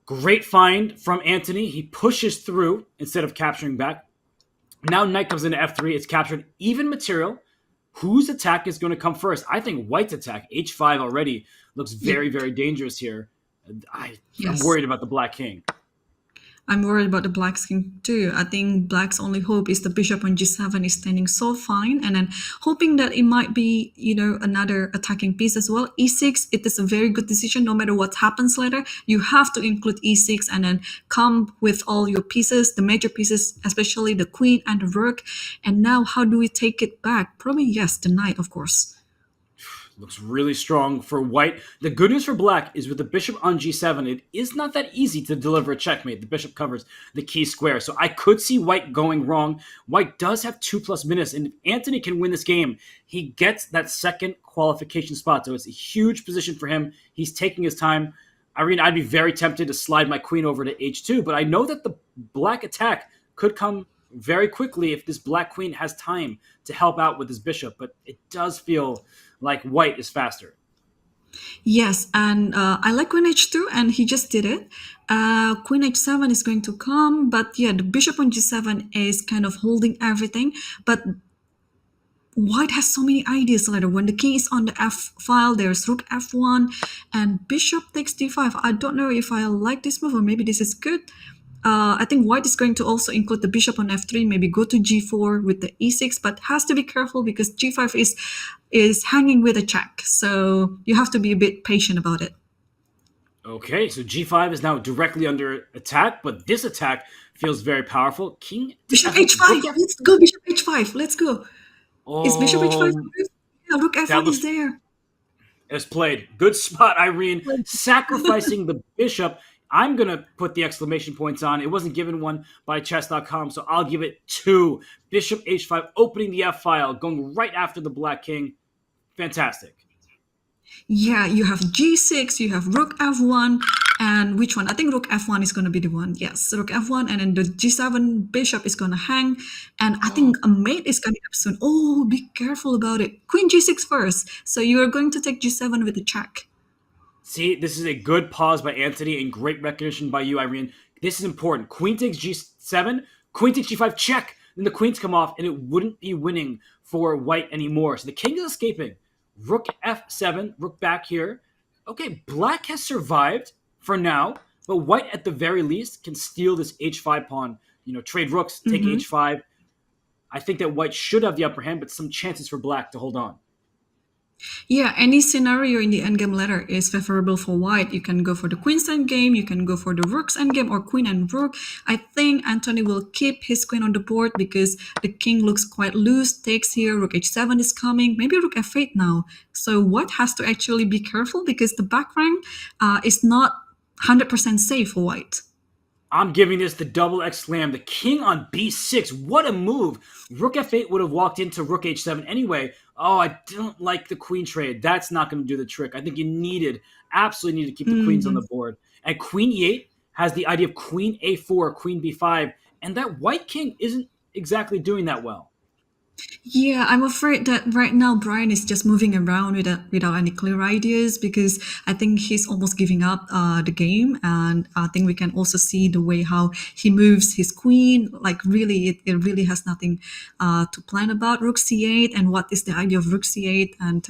Great find from Anthony. He pushes through instead of capturing back. Now knight comes into f3. It's captured even material. Whose attack is going to come first? I think white's attack, h5 already, looks very, very dangerous here. I'm Yes. worried about the black king. I'm worried about the black's king too. I think black's only hope is the bishop on g7 is standing so fine, and then hoping that it might be, another attacking piece as well. e6, it is a very good decision. No matter what happens later, you have to include e6 and then come with all your pieces, the major pieces, especially the queen and the rook. And now how do we take it back? Probably yes, the knight, of course. Looks really strong for white. The good news for black is with the bishop on g7, it is not that easy to deliver a checkmate. The bishop covers the key square. So I could see white going wrong. White does have 2+ minutes, and if Anthony can win this game, he gets that second qualification spot. So it's a huge position for him. He's taking his time. Irene, I'd be very tempted to slide my queen over to h2, but I know that the black attack could come very quickly if this black queen has time to help out with his bishop, but it does feel like white is faster. Yes, and I like queen h2, and he just did it. Queen h7 is going to come, but yeah, the bishop on g7 is kind of holding everything, but white has so many ideas later. When the king is on the f file, there's rook f1 and bishop takes d5. I don't know if I like this move, or maybe this is good. I think white is going to also include the bishop on f3, maybe go to g4 with the e6, but has to be careful because g5 is hanging with a check. So you have to be a bit patient about it. Okay, so g5 is now directly under attack, but this attack feels very powerful. King Bishop h5. Let's go, bishop h5. Let's go. Is bishop h5? Yeah, rook f1 is there. It's played. Good spot, Irene. Sacrificing the bishop. I'm going to put the exclamation points on. It wasn't given one by Chess.com, so I'll give it 2. Bishop h5, opening the f-file, going right after the black king. Fantastic. Yeah, you have g6, you have rook f1, and which one? I think rook f1 is going to be the one. Yes, rook f1, and then the g7 bishop is going to hang, and I think a mate is coming up soon. Oh, be careful about it. Queen g6 first. So you are going to take g7 with a check. See, this is a good pause by Anthony and great recognition by you, Irene. This is important. Queen takes g7, queen takes g5, check. Then the queens come off, and it wouldn't be winning for white anymore. So the king is escaping. Rook f7, rook back here. Okay, black has survived for now, but white at the very least can steal this h5 pawn. Trade rooks, take h5. I think that white should have the upper hand, but some chances for black to hold on. Yeah, any scenario in the endgame ladder is favorable for white. You can go for the queen's endgame, you can go for the rook's endgame, or queen and rook. I think Anthony will keep his queen on the board because the king looks quite loose. Takes here, rook h7 is coming, maybe rook f8 now. So white has to actually be careful because the back rank is not 100% safe for white. I'm giving this the double exclam. The king on b6. What a move. Rook f8 would have walked into rook h7 anyway. Oh, I don't like the queen trade. That's not going to do the trick. I think you absolutely need to keep the queens on the board. And queen e8 has the idea of queen a4, queen b5. And that white king isn't exactly doing that well. Yeah, I'm afraid that right now Brian is just moving around without any clear ideas because I think he's almost giving up the game, and I think we can also see the way how he moves his queen. Like really, it really has nothing to plan about. Rook c8, and what is the idea of rook c8? And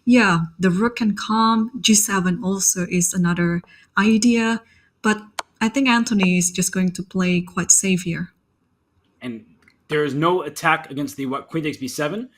yeah, the rook can come. G7 also is another idea, but I think Anthony is just going to play quite safe here. And there is no attack against the queen takes b7.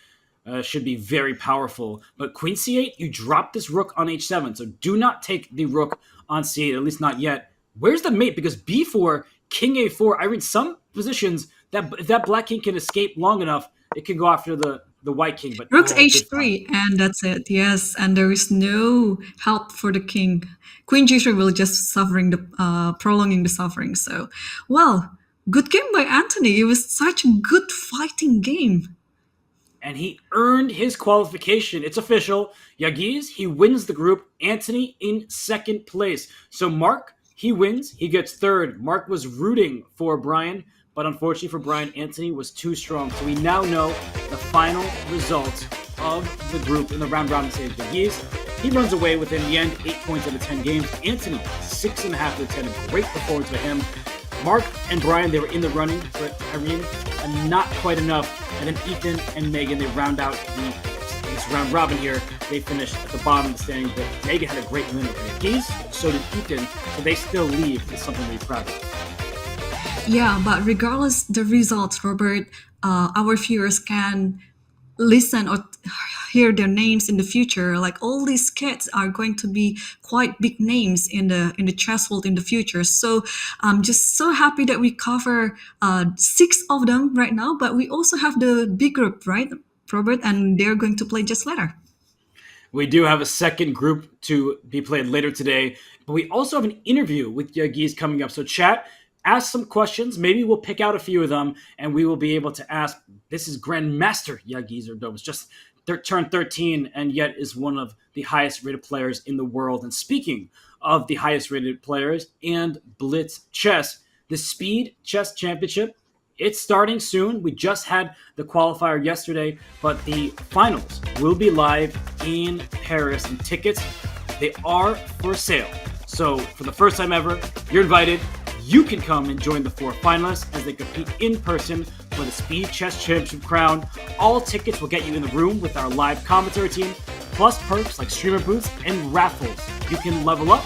Should be very powerful. But queen c8, you drop this rook on h7. So do not take the rook on c8, at least not yet. Where's the mate? Because b4, king a4, I read some positions that if that black king can escape long enough, it can go after the white king. But rook's h3, and that's it. Yes, and there is no help for the king. Queen g3 will just prolonging the suffering. So, well, good game by Anthony. It was such a good fighting game. And he earned his qualification. It's official. Yagiz, he wins the group. Anthony in second place. So Marc, he wins. He gets third. Marc was rooting for Brian, but unfortunately for Brian, Anthony was too strong. So we now know the final results of the group in the round robin stage. Yagiz, he runs away with, in the end, 8 points out of 10 games. Anthony, 6.5 out of 10. A great performance by him. Marc and Brian, they were in the running, but Irene, not quite enough. And then Ethan and Megan, they round out this round robin here. They finished at the bottom of the standings, but Megan had a great win over Yagiz, so did Ethan, so they still leave. It's something to be proud of. Yeah, but regardless the results, Robert, our viewers can listen or hear their names in the future. Like all these kids are going to be quite big names in the chess world in the future. So I'm just so happy that we cover 6 of them right now, but we also have the big group, right, Robert? And they're going to play just later. We do have a second group to be played later today, but we also have an interview with Yagiz coming up. So chat, ask some questions. Maybe we'll pick out a few of them, and we will be able to ask. This is Grandmaster Yagiz Erdoğan, just turned 13, and yet is one of the highest-rated players in the world. And speaking of the highest-rated players and Blitz Chess, the Speed Chess Championship, it's starting soon. We just had the qualifier yesterday, but the finals will be live in Paris, and tickets, they are for sale. So for the first time ever, you're invited. You can come and join the 4 finalists as they compete in person for the Speed Chess Championship crown. All tickets will get you in the room with our live commentary team, plus perks like streamer booths and raffles. You can level up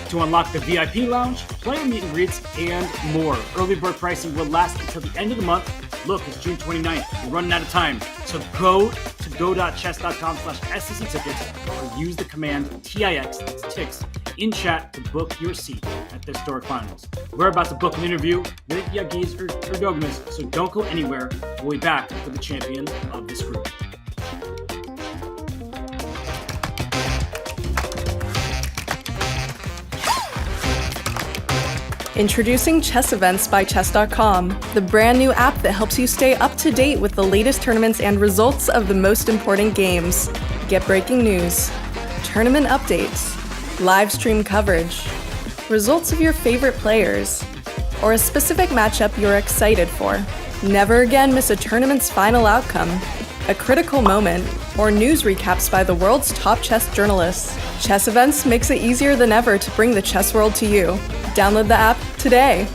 to unlock the VIP lounge, player meet and greets, and more. Early bird pricing will last until the end of the month. Look, it's June 29th. We're running out of time. So go to go.chess.com/SCC tickets or use the command TIX, that's TIX, in chat to book your seat at the historic finals. We're about to book an interview with Yagiz Erdoğan, so don't go anywhere. We'll be back for the champion of this group. Introducing Chess Events by Chess.com, the brand new app that helps you stay up to date with the latest tournaments and results of the most important games. Get breaking news, tournament updates, live stream coverage, results of your favorite players, or a specific matchup you're excited for. Never again miss a tournament's final outcome, a critical moment, or news recaps by the world's top chess journalists. Chess Events makes it easier than ever to bring the chess world to you. Download the app today.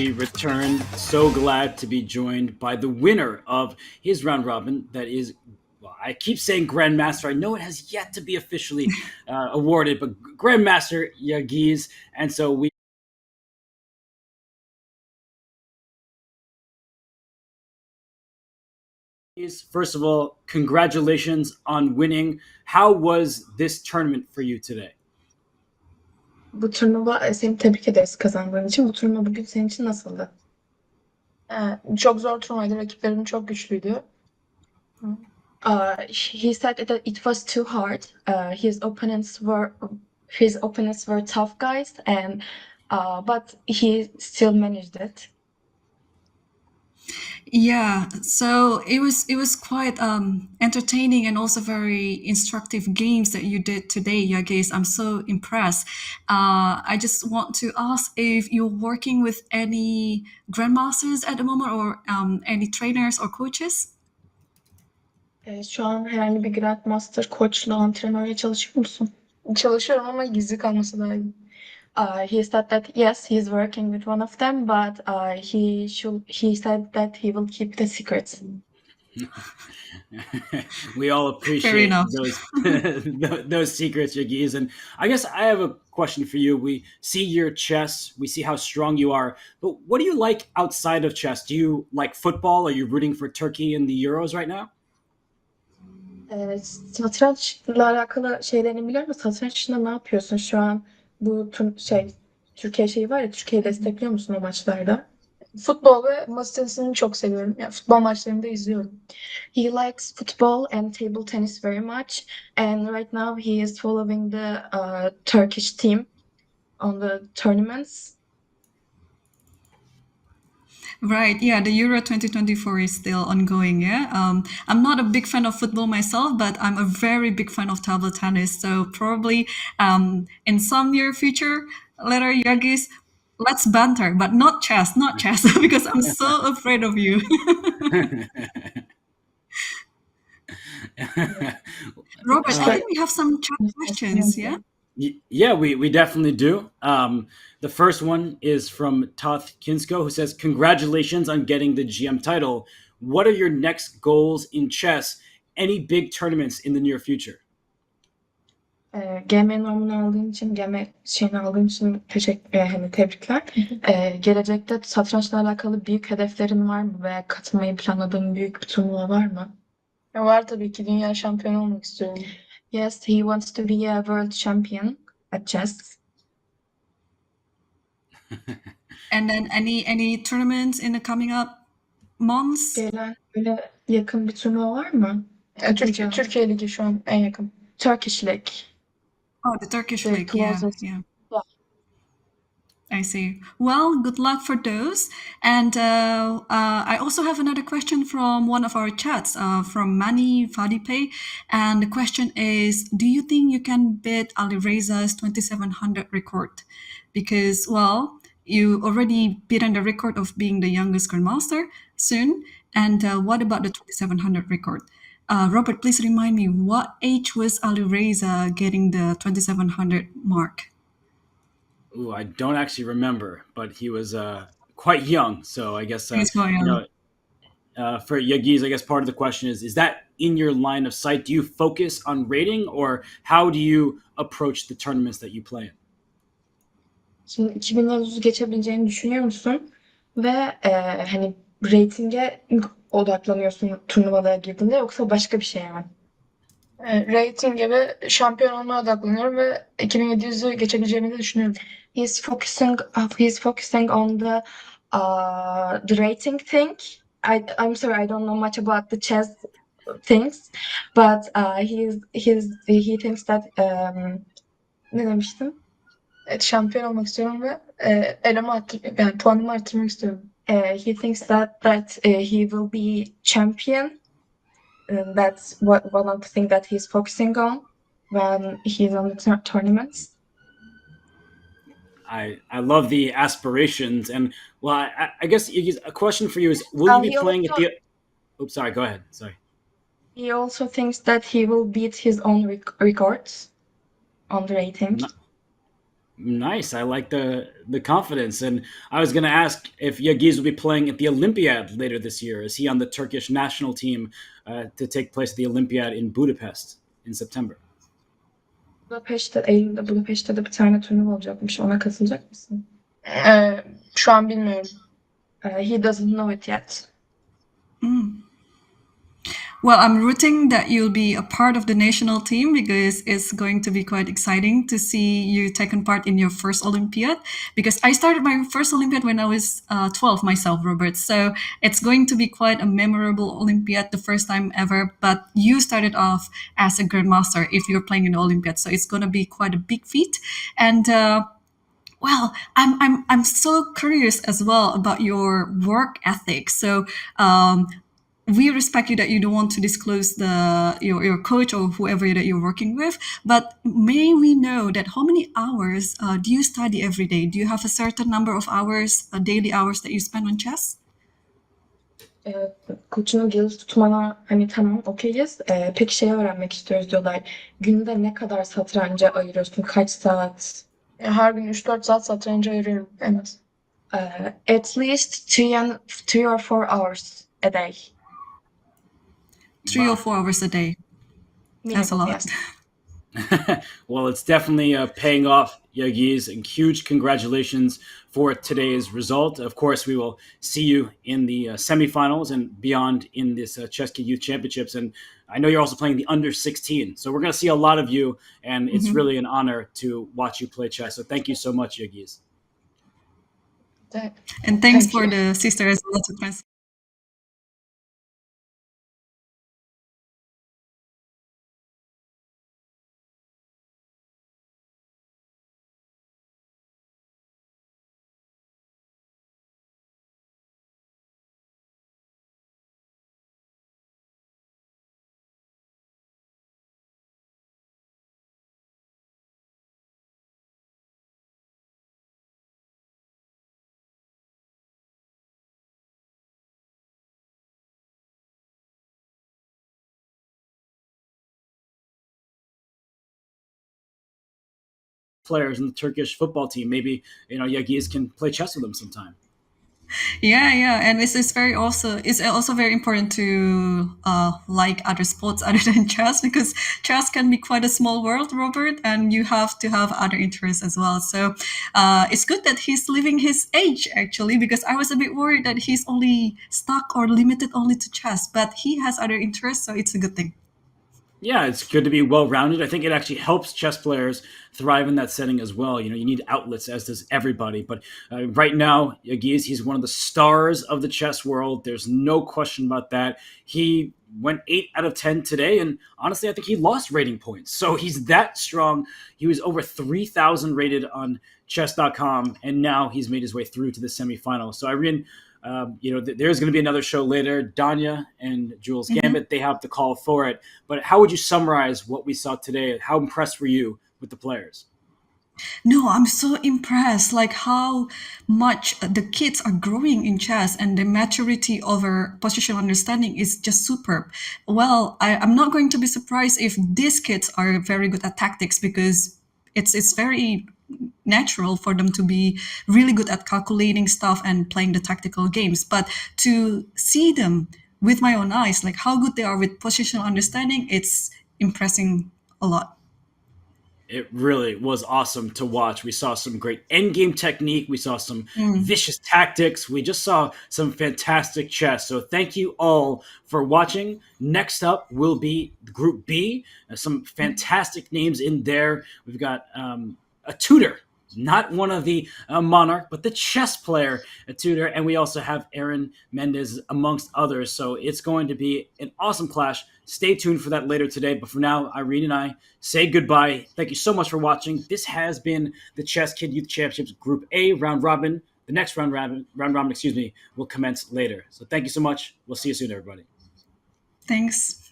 we return. So glad to be joined by the winner of his round robin. That is, well, I keep saying Grandmaster. I know it has yet to be officially awarded, but Grandmaster Yagiz. And so we. First of all, congratulations on winning. How was this tournament for you today? Bu turnuva seni tebrik ederiz kazandığın için. Bu turnuva bugün senin için nasıldı? Çok zor turnuvaydı. Rakiplerim çok güçlüydü. He said that it was too hard. His opponents were tough guys, and but he still managed it. Yeah, so it was quite entertaining and also very instructive games that you did today, Yagiz. I'm so impressed. I just want to ask if you're working with any grandmasters at the moment, or any trainers or coaches? Şu an herhangi bir Grandmaster koçla antrenörle çalışıyor musun? Çalışıyorum ama gizli kalması daha iyi. He said that yes, he's working with one of them, but he said that he will keep the secrets. We all Fair appreciate enough. those secrets, Yagiz. And I guess I have a question for you. We see your chess, we see how strong you are, but what do you like outside of chess? Do you like football? Are you rooting for Turkey in the Euros right now? Satrançla alakalı şeylerini biliyorum ama satranç dışında ne yapıyorsun şu an? Bu Türkiye şeyi var ya, Türkiye'yi destekliyor musun o maçlarda? Futbol ve masa tenisini çok seviyorum. Yani futbol maçlarını da izliyorum. He likes football and table tennis very much, and right now he is following the Turkish team on the tournaments. Right, yeah, the Euro 2024 is still ongoing, yeah. I'm not a big fan of football myself, but I'm a very big fan of table tennis. So probably in some near future, later, Yagiz, let's banter, but not chess, because I'm so afraid of you. Robert, I think we have some chat questions, yeah? Yeah, we definitely do. The first one is from Toth Kinsko, who says, congratulations on getting the GM title. What are your next goals in chess? Any big tournaments in the near future? GM normunu aldığın için, GM şeyini aldığın için tebrikler. Gelecekte satrançla alakalı büyük hedeflerin var mı veya katılmayı planladığın büyük bir turnuva var mı? Var tabii ki, dünya şampiyonu olmak istiyorum. Yes, he wants to be a world champion at chess. And then any tournaments in the coming up months? Gelen böyle yakın bir turnuva var mı? Türkiye Ligi şu an en yakın. Turkish League. Oh, the Turkish The League, yeah. I see. Well, good luck for those. And I also have another question from one of our chats, from Mani Fadipe. And the question is, do you think you can beat Alireza's 2700 record? Because, well, you already beaten the record of being the youngest grandmaster soon. And what about the 2700 record? Robert, please remind me, what age was Alireza getting the 2700 mark? Ooh, I don't actually remember, but he was quite young. So I guess He's quite young. For Yagiz, I guess part of the question is that in your line of sight? Do you focus on rating, or how do you approach the tournaments that you play in? Şimdi 2030'u geçebileceğini düşünüyor musun? Ve hani ratinge odaklanıyorsun turnuvalara girdiğinde, yoksa başka bir şey mi? Ratinge ve şampiyon olmaya odaklanıyorum ve 2700'ü geçebileceğimi de düşünüyorum. He's focusing on the rating thing. I'm sorry, I don't know much about the chess things, but he thinks that ne demiştim? Evet, şampiyon olmak istiyorum ve puanımı arttırmak istiyorum. He thinks that he will be champion. That's one of the things that he's focusing on when he's on the tournaments. I love the aspirations, and well, I guess a question for you is: will you be playing at the? Oops, sorry. Go ahead. Sorry. He also thinks that he will beat his own records on the rating. Nice. I like the confidence. And I was going to ask if Yagiz will be playing at the Olympiad later this year. Is he on the Turkish national team to take place at the Olympiad in Budapest in September? Eylül'de Budapeşte de bir tane turnuva olacakmış. Ona katılacak mısın? Şu an bilmiyorum. He doesn't know it yet. Well, I'm rooting that you'll be a part of the national team because it's going to be quite exciting to see you taking part in your first Olympiad. Because I started my first Olympiad when I was 12 myself, Robert. So it's going to be quite a memorable Olympiad, the first time ever. But you started off as a grandmaster if you're playing in the Olympiad, so it's going to be quite a big feat. And well, I'm so curious as well about your work ethic. So we respect you that you don't want to disclose your coach or whoever that you're working with, but may we know that how many hours do you study every day? Do you have a certain number of hours, daily hours that you spend on chess? Koçunu yıldız tutmana hani tamam okeyiz. Peki şey öğrenmek istiyoruz diyorlar. Günde ne kadar satranca ayırıyorsun? Kaç saat? Her gün 3-4 saat satranca ayırıyorum en az. At least 3 or 4 hours a day. 3 or 4 hours a day. That's a lot. Yes. Well, it's definitely paying off, Yagiz, and huge congratulations for today's result. Of course, we will see you in the semifinals and beyond in this ChessKid Youth Championships. And I know you're also playing the under 16. So we're going to see a lot of you, and it's really an honor to watch you play chess. So thank you so much, Yagiz. And thanks for the sister as well to translate. Players in the Turkish football team. Maybe Yagiz can play chess with them sometime. Yeah, and it's also very important to like other sports other than chess, because chess can be quite a small world, Robert, and you have to have other interests as well. So it's good that he's living his age, actually, because I was a bit worried that he's only stuck or limited only to chess, but he has other interests, so it's a good thing. Yeah, it's good to be well-rounded. I think it actually helps chess players thrive in that setting as well. You need outlets, as does everybody. But right now, Yagiz, he's one of the stars of the chess world. There's no question about that. He went 8 out of 10 today, and honestly, I think he lost rating points. So he's that strong. He was over 3,000 rated on Chess.com, and now he's made his way through to the semifinal. So Irene, there's going to be another show later. Danya and Jules Gambit, they have the call for it. But how would you summarize what we saw today? How impressed were you with the players? No, I'm so impressed, like how much the kids are growing in chess, and the maturity over positional understanding is just superb. Well, I'm not going to be surprised if these kids are very good at tactics, because it's very natural for them to be really good at calculating stuff and playing the tactical games. But to see them with my own eyes, like how good they are with positional understanding, it's impressing a lot. It really was awesome to watch. We saw some great endgame technique. We saw some vicious tactics. We just saw some fantastic chess. So thank you all for watching. Next up will be Group B. Some fantastic names in there. We've got a tutor, not one of the Monarch, but the chess player, a tutor. And we also have Aaron Mendez, amongst others. So it's going to be an awesome clash. Stay tuned for that later today. But for now, Irene and I say goodbye. Thank you so much for watching. This has been the ChessKid Youth Championships Group A round robin. The next round robin, will commence later. So thank you so much. We'll see you soon, everybody. Thanks.